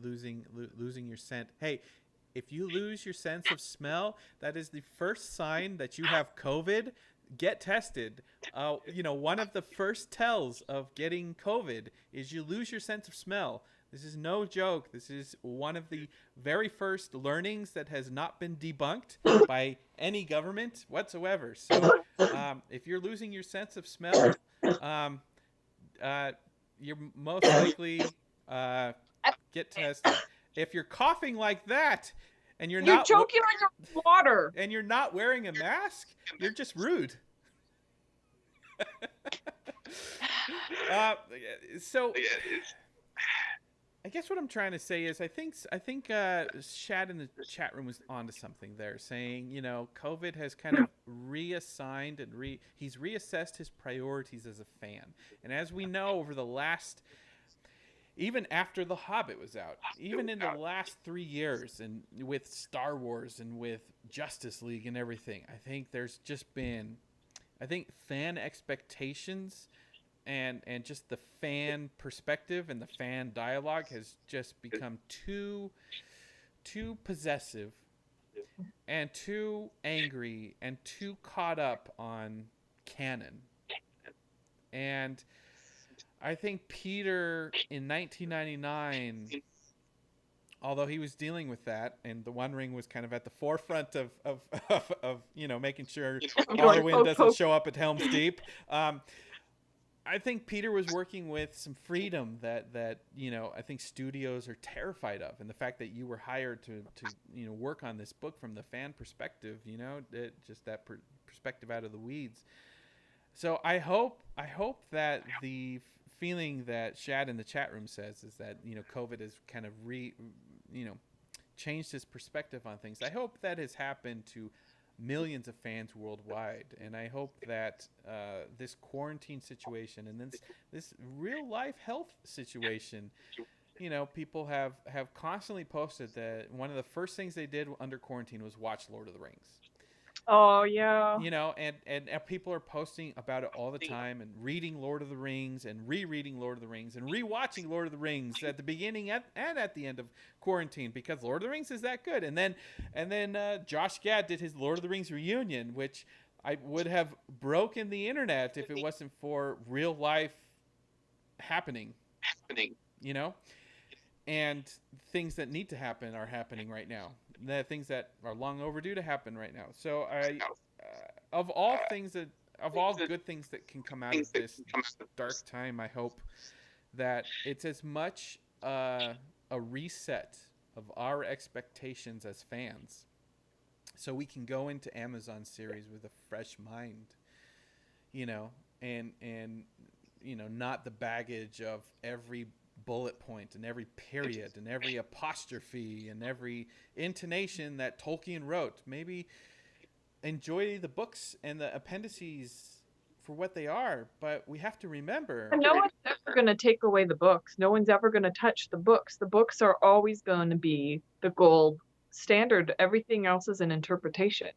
losing your scent. Hey, if you lose your sense of smell, that is the first sign that you have COVID. Get tested. One of the first tells of getting COVID is you lose your sense of smell. This is no joke. This is one of the very first learnings that has not been debunked by any government whatsoever. So if you're losing your sense of smell, you're most likely get tested. If you're coughing like that and you're not choking on your water and you're not wearing a mask, you're just rude. So I guess what I'm trying to say is I think Shad in the chat room was onto something there, saying, COVID has kind of reassigned and he's reassessed his priorities as a fan. And as we know, over the last, even after The Hobbit was out, even in the last 3 years, and with Star Wars and with Justice League and everything, I think there's just been, fan expectations and just the fan perspective and the fan dialogue has just become too possessive and too angry and too caught up on canon. And I think Peter in 1999, although he was dealing with that, and the One Ring was kind of at the forefront of making sure Arwen doesn't show up at Helm's Deep. I think Peter was working with some freedom that I think studios are terrified of, and the fact that you were hired to work on this book from the fan perspective, just that perspective out of the weeds. So I hope that the feeling that Shad in the chat room says is that COVID has kind of changed his perspective on things. I hope that has happened to millions of fans worldwide, and I hope that this quarantine situation and this real life health situation, people have constantly posted that one of the first things they did under quarantine was watch Lord of the Rings. Oh yeah. You know, and people are posting about it all the time, and reading Lord of the Rings and rereading Lord of the Rings and rewatching Lord of the Rings at the beginning and at the end of quarantine, because Lord of the Rings is that good. And then Josh Gad did his Lord of the Rings reunion, which I would have broken the internet if it wasn't for real life happening, you know? And things that need to happen are happening right now. The things that are long overdue to happen right now. So of all things that, of all good things that can come out of this dark time, I hope that it's as much a reset of our expectations as fans, so we can go into Amazon series with a fresh mind, you know, and you know, not the baggage of every bullet point and every period and every apostrophe and every intonation that Tolkien wrote. Maybe enjoy the books and the appendices for what they are, but we have to remember. And no one's ever going to take away the books. No one's ever going to touch the books. The books are always going to be the gold standard. Everything else is an interpretation.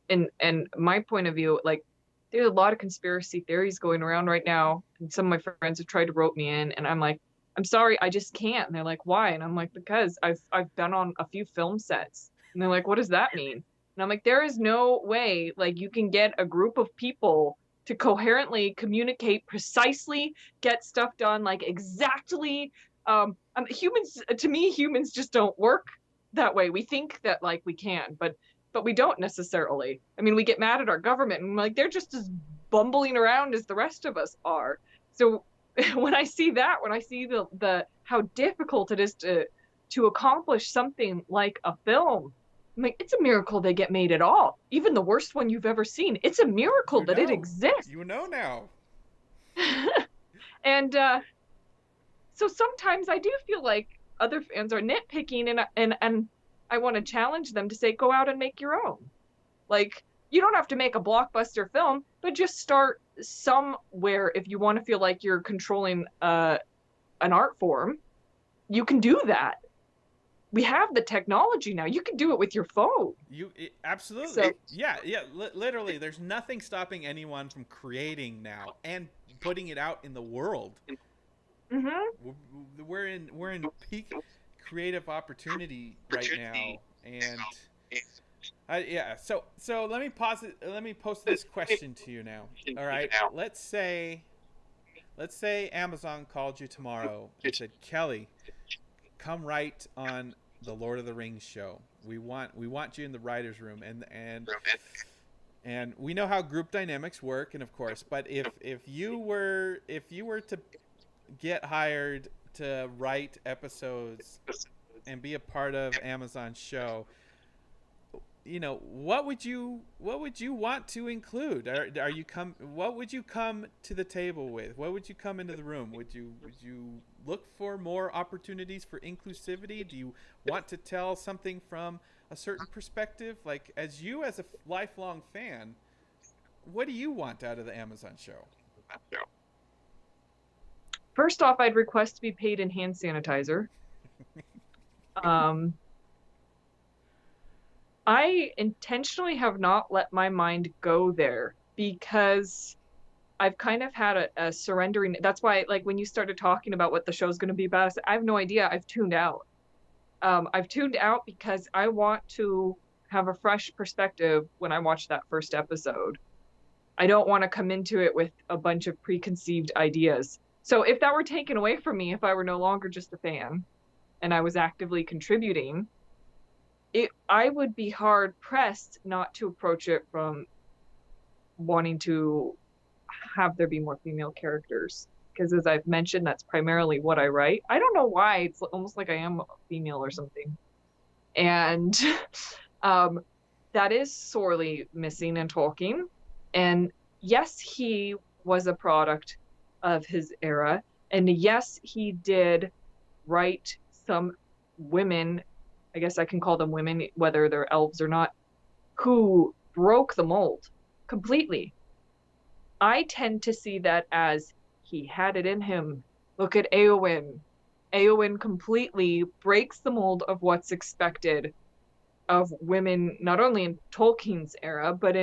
And my point of view, like, there's a lot of conspiracy theories going around right now, and some of my friends have tried to rope me in, and I'm like, I'm sorry, I just can't. And they're like, why? And I'm like, because I've been on a few film sets. And they're like, what does that mean? And I'm like, there is no way like you can get a group of people to coherently communicate precisely, get stuff done like exactly. Humans, to me, humans just don't work that way. We think that like we can, but we don't necessarily. I mean, we get mad at our government and like they're just as bumbling around as the rest of us are. So when I see that, when I see the how difficult it is to accomplish something like a film, I'm like, it's a miracle they get made at all. Even the worst one you've ever seen, it's a miracle that it exists. You know now. And so sometimes I do feel like other fans are nitpicking, and I want to challenge them to say, go out and make your own. Like, you don't have to make a blockbuster film, but just start somewhere. If you want to feel like you're controlling an art form, you can do that. We have the technology now. You can do it with your phone. Absolutely. So, yeah. Literally, there's nothing stopping anyone from creating now and putting it out in the world. Mm-hmm. We're in peak creative opportunity right now, and yeah. So let me pause it. Let me post this question to you now. All right. Let's say Amazon called you tomorrow and said, Kelly, come write on the Lord of the Rings show. We want you in the writers' room, and we know how group dynamics work, and of course, but if you were to get hired to write episodes and be a part of Amazon's show, you know, what would you want to include? Are you what would you come to the table with? What would you come into the room? Would you look for more opportunities for inclusivity? Do you want to tell something from a certain perspective? Like, as a lifelong fan, what do you want out of the Amazon show? First off, I'd request to be paid in hand sanitizer. I intentionally have not let my mind go there because I've kind of had a surrendering. That's why, like, when you started talking about what the show's going to be about, I have no idea. I've tuned out. I've tuned out because I want to have a fresh perspective when I watch that first episode. I don't want to come into it with a bunch of preconceived ideas. So if that were taken away from me, if I were no longer just a fan and I was actively contributing, I would be hard pressed not to approach it from wanting to have there be more female characters. Because as I've mentioned, that's primarily what I write. I don't know why. It's almost like I am a female or something. And that is sorely missing in Tolkien. And yes, he was a product of his era. And yes, he did write some women, I guess I can call them women, whether they're elves or not, who broke the mold completely. I tend to see that as he had it in him. Look at Éowyn. Éowyn completely breaks the mold of what's expected of women, not only in Tolkien's era, but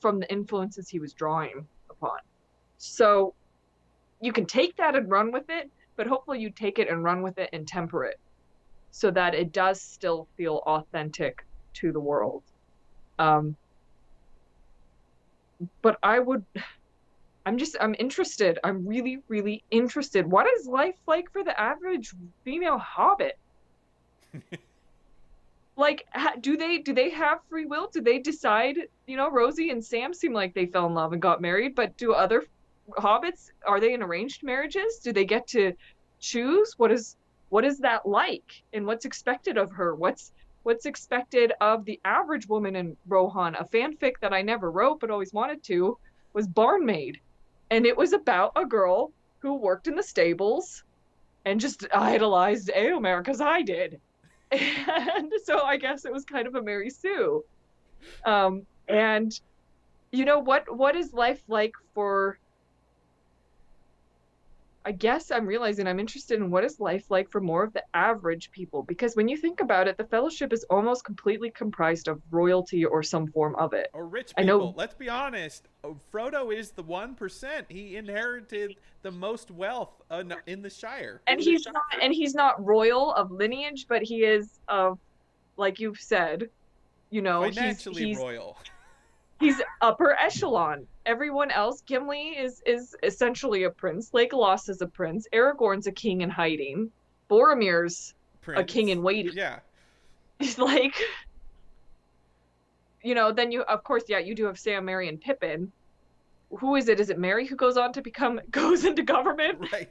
from the influences he was drawing upon. So you can take that and run with it, but hopefully you take it and run with it and temper it so that it does still feel authentic to the world. But I'm interested. I'm really, really interested. What is life like for the average female hobbit? Like, do they have free will? Do they decide? Rosie and Sam seem like they fell in love and got married, but do other hobbits, are they in arranged marriages? Do they get to choose? What is that like? And what's expected of her? What's expected of the average woman in Rohan? A fanfic that I never wrote but always wanted to was Barnmaid. And it was about a girl who worked in the stables and just idolized Éomer, because I did. And so I guess it was kind of a Mary Sue. And what is life like for, I guess I'm realizing I'm interested in what is life like for more of the average people, because when you think about it, the Fellowship is almost completely comprised of royalty or some form of it. Or rich people. I know, let's be honest. Frodo is the 1%. He inherited the most wealth in the Shire. And he's not royal of lineage, but he is of, like you've said, financially he's royal. He's upper echelon. Everyone else, Gimli is essentially a prince. Legolas is a prince. Aragorn's a king in hiding. Boromir's a king in waiting. Yeah. He's like, then you, of course, you do have Sam, Merry, and Pippin. Who is it? Is it Merry who goes into government? Right.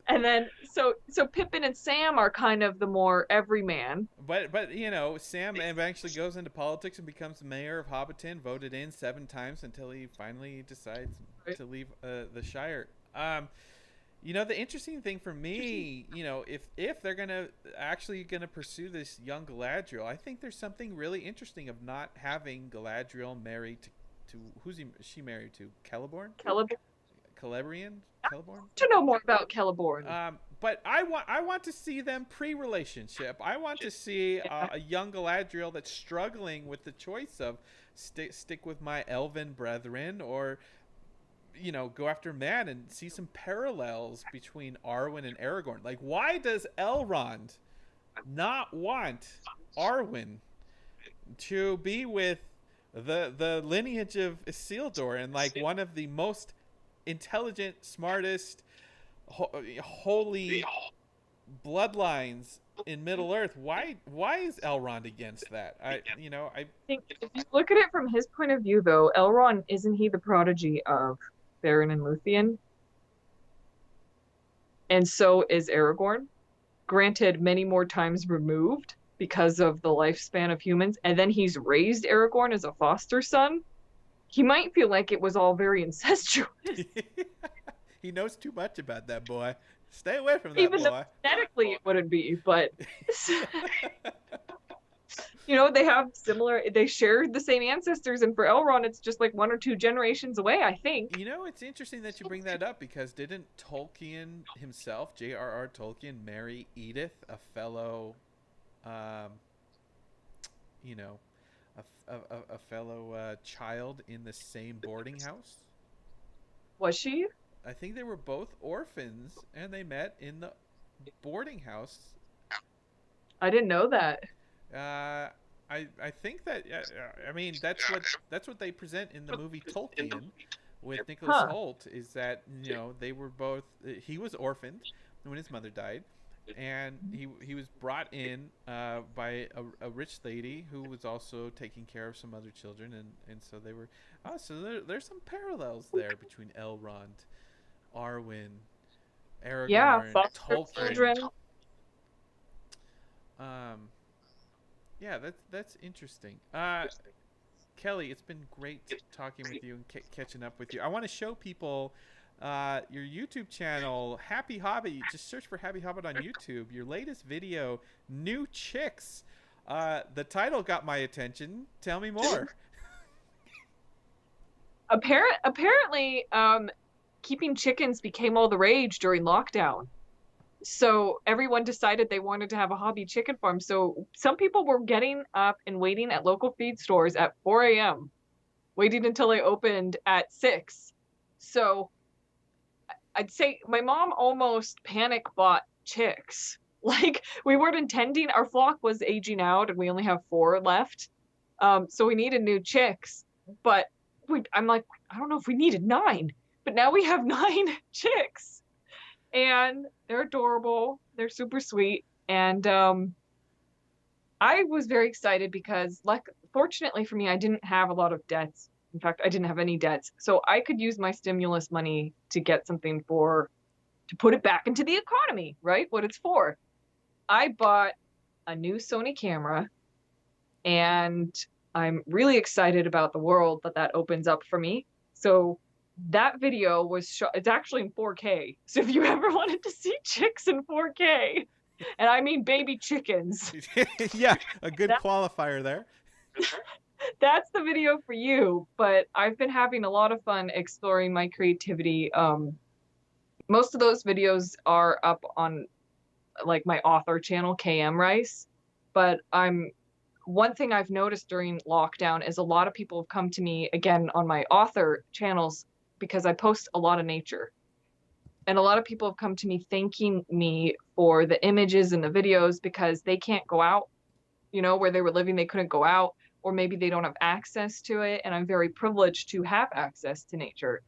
And then, so Pippin and Sam are kind of the more everyman. But Sam eventually goes into politics and becomes the mayor of Hobbiton, voted in 7 times until he finally decides to leave the Shire. The interesting thing for me, if they're gonna pursue this young Galadriel, I think there's something really interesting of not having Galadriel married to who's she married to? Celeborn? Celebrian? Celeborn? To know more about Celeborn. But I want to see them pre-relationship. I want to see a young Galadriel that's struggling with the choice of stick with my elven brethren or go after man, and see some parallels between Arwen and Aragorn. Like, why does Elrond not want Arwen to be with the lineage of Isildur and like one of the most intelligent, smartest, holy bloodlines in Middle Earth? Why is Elrond against that? I think if you look at it from his point of view, though, Elrond, isn't he the prodigy of Beren and Luthien? And so is Aragorn. Granted, many more times removed because of the lifespan of humans, and then he's raised Aragorn as a foster son. He might feel like it was all very incestuous. He knows too much about that boy. Stay away from that Even boy. though genetically it wouldn't be, but they share the same ancestors, and for Elrond it's just like 1 or 2 generations away, I think. It's interesting that you bring that up, because didn't Tolkien himself, J.R.R. Tolkien, marry Edith, a fellow a fellow child in the same boarding house? Was she? I think they were both orphans, and they met in the boarding house. I didn't know that. I think that that's what they present in the movie Tolkien with Nicholas Hoult, is that they were both, he was orphaned when his mother died, and he was brought in by a rich lady who was also taking care of some other children, and so they were so there's some parallels there between Elrond, Arwen, Aragorn, Tolkien. Children. That's interesting. Kelly, it's been great talking with you and catching up with you. I want to show people your YouTube channel, Happy Hobbit. You just search for Happy Hobbit on YouTube. Your latest video, New Chicks. The title got my attention. Tell me more. Apparently, keeping chickens became all the rage during lockdown. So everyone decided they wanted to have a hobby chicken farm. So some people were getting up and waiting at local feed stores at 4 a.m., waiting until they opened at 6. So I'd say my mom almost panic bought chicks. Like we weren't intending, our flock was aging out and we only have 4 left. So we needed new chicks. But I'm like, I don't know if we needed 9, but now we have 9 chicks and they're adorable. They're super sweet. And I was very excited because, like, fortunately for me, I didn't have a lot of debts. In fact, I didn't have any debts. So I could use my stimulus money to get something to put it back into the economy, right? What it's for. I bought a new Sony camera and I'm really excited about the world that opens up for me. So that video was shot, it's actually in 4K. So if you ever wanted to see chicks in 4K, and I mean baby chickens. Yeah, a good qualifier there. That's the video for you, but I've been having a lot of fun exploring my creativity. Most of those videos are up on like my author channel, KM Rice, but one thing I've noticed during lockdown is a lot of people have come to me again on my author channels because I post a lot of nature. And a lot of people have come to me thanking me for the images and the videos because they can't go out, where they were living, they couldn't go out, or maybe they don't have access to it. And I'm very privileged to have access to nature.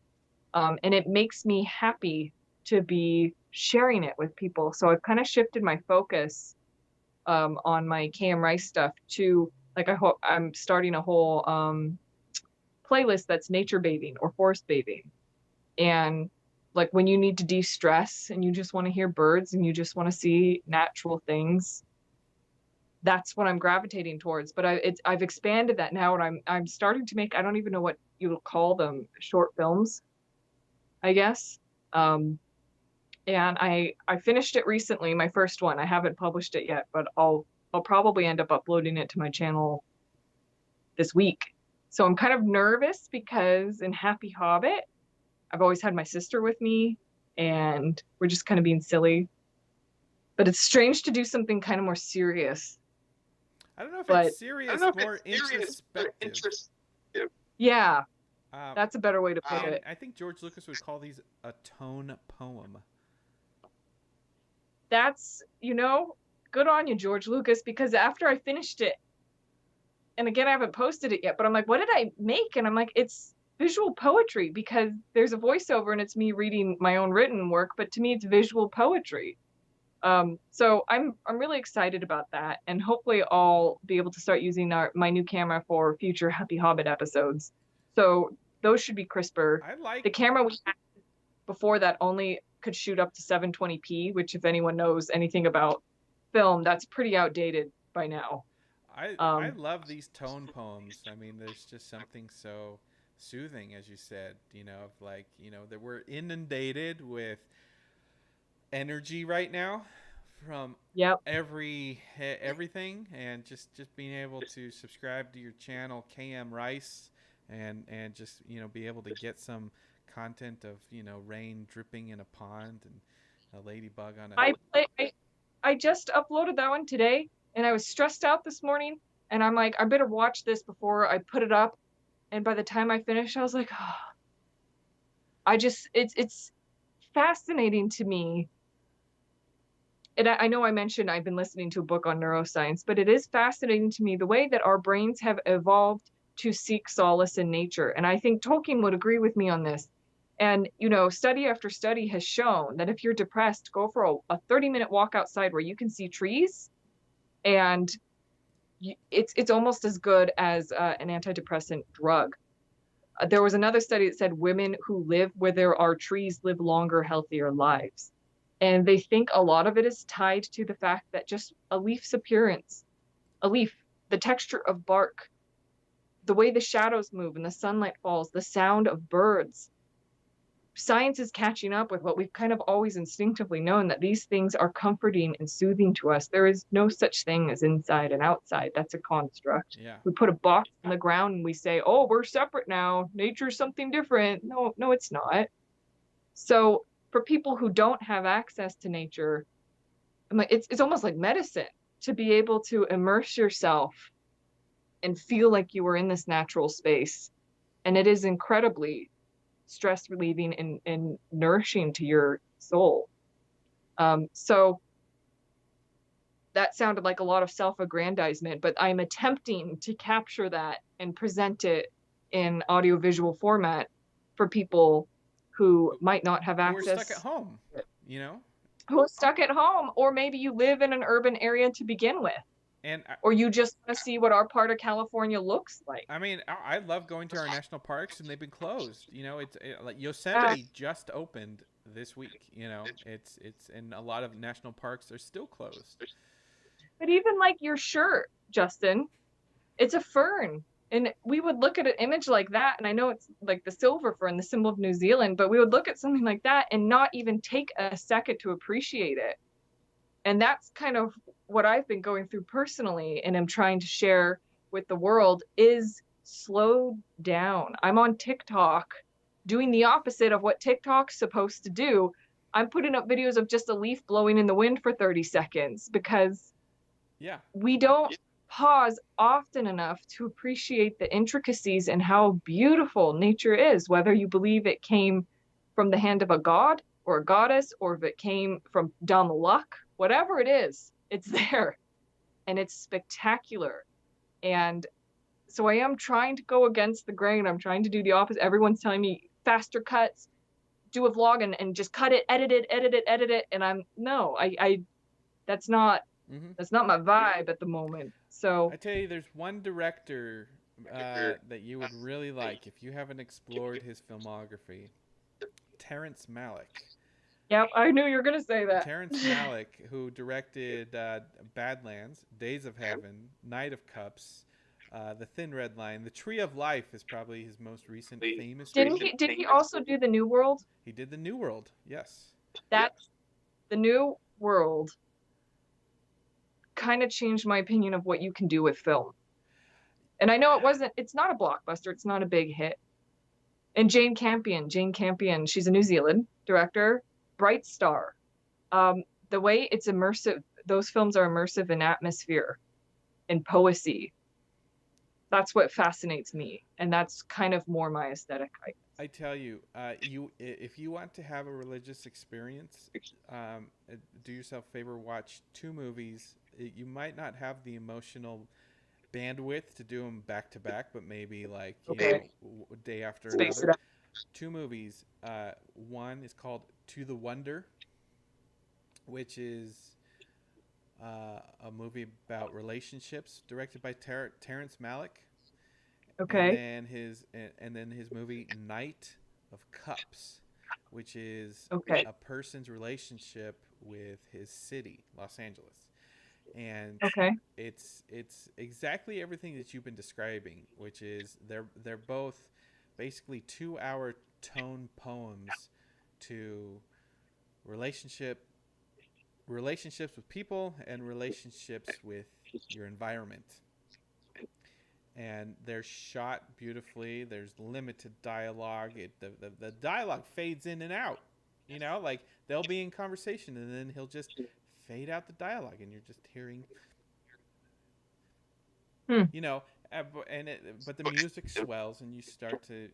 And it makes me happy to be sharing it with people. So I've kind of shifted my focus on my KM Rice stuff to, like, I'm starting a whole playlist that's nature bathing or forest bathing. And like when you need to de-stress and you just want to hear birds and you just want to see natural things, that's what I'm gravitating towards. But I've expanded that now, and I'm starting to make, I don't even know what you would call them, short films, I guess. And I finished it recently, my first one. I haven't published it yet, but I'll probably end up uploading it to my channel this week. So I'm kind of nervous because in Happy Hobbit, I've always had my sister with me and we're just kind of being silly. But it's strange to do something kind of more serious. I don't know if it's serious, more introspective. Yeah, that's a better way to put it. I think George Lucas would call these a tone poem. That's, good on you, George Lucas, because after I finished it, and again, I haven't posted it yet, but I'm like, what did I make? And I'm like, it's visual poetry because there's a voiceover and it's me reading my own written work, but to me, it's visual poetry. So I'm really excited about that, and hopefully I'll be able to start using my new camera for future Happy Hobbit episodes. So those should be crisper. I like the camera we had before that only could shoot up to 720p, which if anyone knows anything about film, that's pretty outdated by now. I love these tone poems. I mean, there's just something so soothing, as you said, of like, that we're inundated with energy right now from everything, and just being able to subscribe to your channel, KM Rice, and just be able to get some content of rain dripping in a pond and a ladybug on a I just uploaded that one today, and I was stressed out this morning, and I'm like, I better watch this before I put it up. And by the time I finished, I was like, oh. It's fascinating to me. And I know I mentioned I've been listening to a book on neuroscience, but it is fascinating to me the way that our brains have evolved to seek solace in nature. And I think Tolkien would agree with me on this. And, study after study has shown that if you're depressed, go for a 30-minute walk outside where you can see trees. And it's almost as good as an antidepressant drug. There was another study that said women who live where there are trees live longer, healthier lives. And they think a lot of it is tied to the fact that just a leaf's appearance, the texture of bark, the way the shadows move and the sunlight falls, the sound of birds. Science is catching up with what we've kind of always instinctively known, that these things are comforting and soothing to us. There is no such thing as inside and outside. That's a construct. Yeah. We put a box on the ground and we say, oh, we're separate now. Nature's something different. No, it's not. So for people who don't have access to nature, It's almost like medicine to be able to immerse yourself and feel like you were in this natural space. And it is incredibly stress relieving and nourishing to your soul. So that sounded like a lot of self-aggrandizement, but I'm attempting to capture that and present it in audiovisual format for people who might not have Who are stuck at access, home, you know? who are stuck at home, or maybe you live in an urban area to begin with, And or you just want to see what our part of California looks like. I mean, I love going to our national parks, and they've been closed. You know, like Uh, Yosemite just opened this week. You know, it's and a lot of national parks are still closed. but even like your shirt, Justin, it's a fern. And we would look at an image like that, and I know it's like the silver fern, the symbol of New Zealand, but we would look at something like that and not even take a second to appreciate it. And that's kind of what I've been going through personally, and I'm trying to share with the world is slow down. I'm on TikTok doing the opposite of what TikTok's supposed to do. I'm putting up videos of just a leaf blowing in the wind for 30 seconds because Yeah. we don't pause often enough to appreciate the intricacies and how beautiful nature is, whether you believe it came from the hand of a god or a goddess, or if it came from dumb luck, whatever it is, it's there and it's spectacular. And so I am trying to go against the grain. I'm trying to do the opposite. Everyone's telling me faster cuts, do a vlog and just cut it, edit it, edit it, edit it. And I'm no, I that's not Mm-hmm. that's not my vibe at the moment. So I tell you, there's one director that you would really like if you haven't explored his filmography. Terrence Malick. yep, I knew you were gonna say that. Terrence Malick, who directed Badlands, Days of Heaven, Knight of Cups, The Thin Red Line, The Tree of Life is probably his most recent famous Didn't film. he also do the New World? He did The New World, yes. That's the New World kind of changed my opinion of what you can do with film. And I know it's not a blockbuster, it's not a big hit. And Jane Campion, she's a New Zealand director, Bright Star. The way it's immersive, those films are immersive in atmosphere and poesy. That's what fascinates me, and that's kind of more my aesthetic, I guess. I tell you, if you want to have a religious experience, do yourself a favor, watch two movies. You might not have the emotional bandwidth to do them back to back, but maybe like Okay. day after Space it another. out. Two movies. One is called To the Wonder, which is a movie about relationships, directed by Terrence Malick, and Okay. then his movie Knight of Cups, which is Okay. a person's relationship with his city, Los Angeles, and Okay. it's exactly everything that you've been describing, which is they're both basically 2 hour tone poems to relationship relationships with people and relationships with your environment. And they're shot beautifully. There's limited dialogue. The dialogue fades in and out. You know, like they'll be in conversation and then he'll just fade out the dialogue and you're just hearing, Hmm. you know, but the music swells and you start to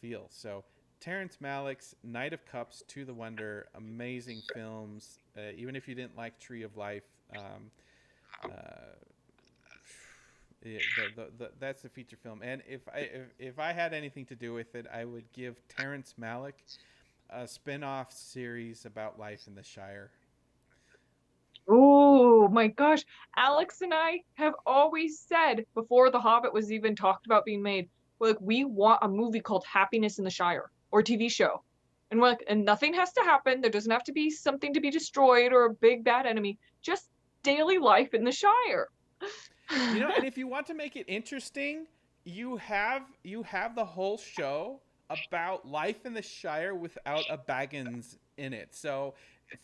feel. So Terrence Malick's Knight of Cups, To the Wonder, amazing films. Even if you didn't like Tree of Life, uh, yeah, that's the feature film. And if I had anything to do with it, I would give Terrence Malick a spin-off series about life in the Shire. Oh my gosh. Alex and I have always said before The Hobbit was even talked about being made, we're like, we want a movie called Happiness in the Shire or a TV show. And we're like, and nothing has to happen. There doesn't have to be something to be destroyed or a big bad enemy, just daily life in the Shire. You know, and if you want to make it interesting, you have the whole show about life in the Shire without a Baggins in it. So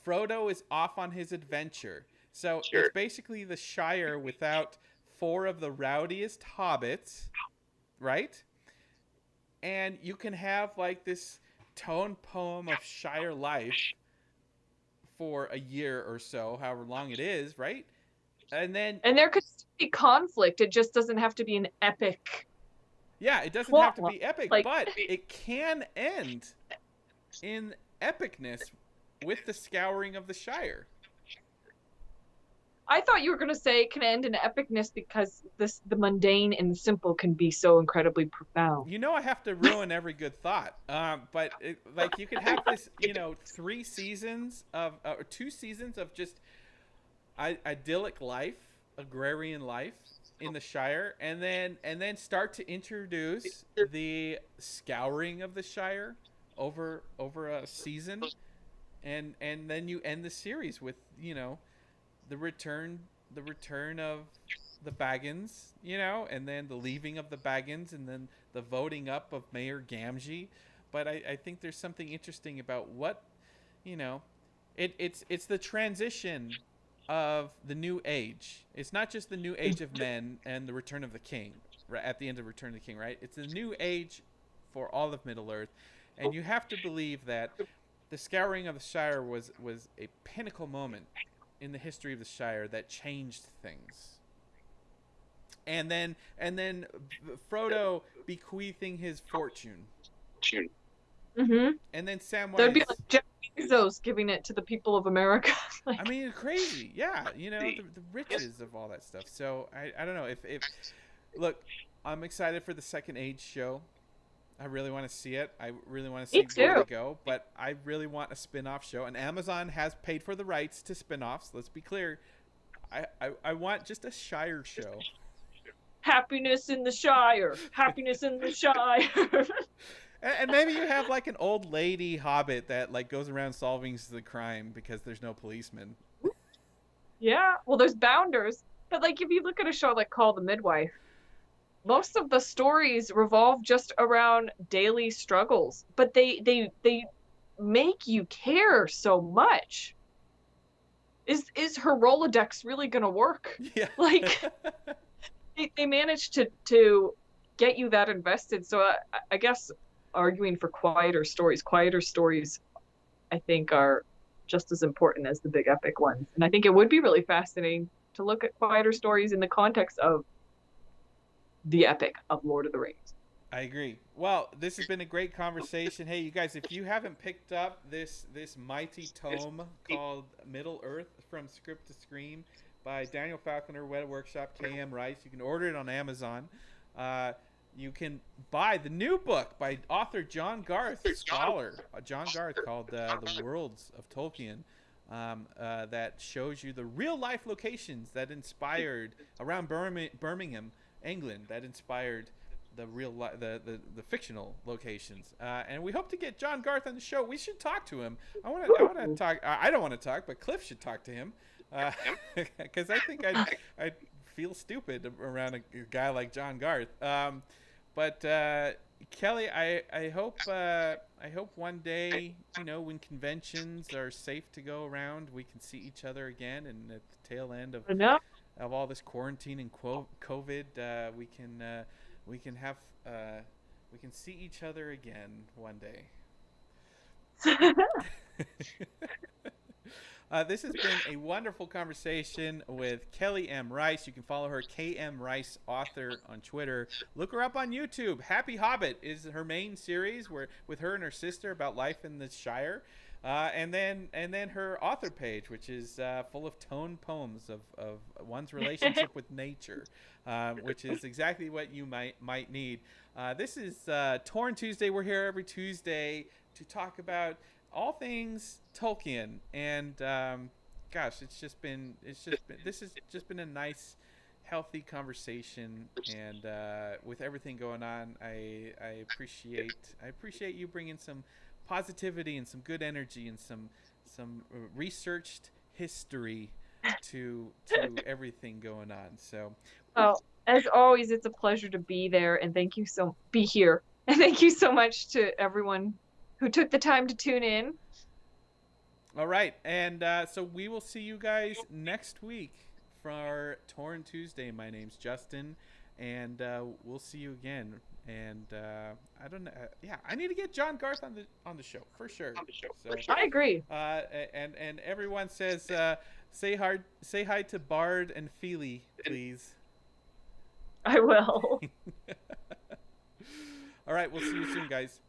Frodo is off on his adventure. So it's basically the Shire without four of the rowdiest hobbits, right? And you can have like this tone poem of Shire life for a year or so, however long it is, right? And then And there could be conflict. It just doesn't have to be an epic yeah, it doesn't have plot to line. be epic, Like, but it can end in epicness with the scouring of the Shire. I thought you were going to say it can end in epicness because the mundane and the simple can be so incredibly profound. You know, I have to ruin every good thought. But like you could have this, 2 seasons of just idyllic life, agrarian life in the Shire, and then start to introduce the scouring of the Shire over a season, and then you end the series with the return of the Baggins, and then the leaving of the Baggins, and then the voting up of Mayor Gamgee. But I think there's something interesting about what, it's the transition of the new age. It's not just the new age of men and the return of the king, right, at the end of Return of the King, right? It's the new age for all of Middle Earth, and you have to believe that the scouring of the Shire was a pinnacle moment in the history of the Shire that changed things. And then Frodo bequeathing his fortune. Mm-hmm. And then Samwise. That'd be like Jeff Bezos giving it to the people of America. I mean, crazy. Yeah, the riches of all that stuff. So I don't know if look, I'm excited for the Second Age show. I really want to see it. I really want to see where they go. But I really want a spin-off show. And Amazon has paid for the rights to spin-offs. Let's be clear. I want just a Shire show. Happiness in the Shire. Happiness in the Shire. And maybe you have like an old lady hobbit that like goes around solving the crime because there's no policeman. Yeah. Well, there's bounders. But like if you look at a show like Call the Midwife, most of the stories revolve just around daily struggles, but they make you care so much. Is her Rolodex really gonna work? Yeah. Like they managed to get you that invested. So I guess arguing for quieter stories, I think are just as important as the big epic ones. And I think it would be really fascinating to look at quieter stories in the context of the epic of Lord of the Rings. I agree. Well, this has been a great conversation. Hey, you guys, if you haven't picked up this mighty tome called Middle Earth From Script to Screen by Daniel Falconer, Weta Workshop, KM Rice, you can order it on Amazon. You can buy the new book by author John Garth, scholar John Garth, called The Worlds of Tolkien, that shows you the real-life locations that inspired around Birmingham, England, that inspired the fictional locations, and we hope to get John Garth on the show. We should talk to him. I want to talk. I don't want to talk, but Cliff should talk to him, because I think I'd feel stupid around a guy like John Garth. But Kelly, I hope one day, when conventions are safe to go around, we can see each other again, and at the tail end of all this quarantine and COVID, we can see each other again one day. This has been a wonderful conversation with Kellie M Rice. You can follow her, KM Rice Author, on Twitter. Look her up on YouTube. Happy Hobbit is her main series, with her and her sister about life in the Shire. And then her author page, which is full of toned poems of one's relationship with nature, which is exactly what you might need. This is Torn Tuesday. We're here every Tuesday to talk about all things Tolkien, and gosh, this has just been a nice, healthy conversation, and with everything going on, I appreciate you bringing some positivity and some good energy and some researched history to everything going on. So, well, as always, it's a pleasure to be there, and be here, and thank you so much to everyone who took the time to tune in. All right, and so we will see you guys next week for our Torn Tuesday. My name's Justin, and we'll see you again And I don't know. Yeah, I need to get John Garth on the show for sure. So, I agree. and everyone says say hi to Bard and Feely, please. I will. All right, we'll see you soon, guys.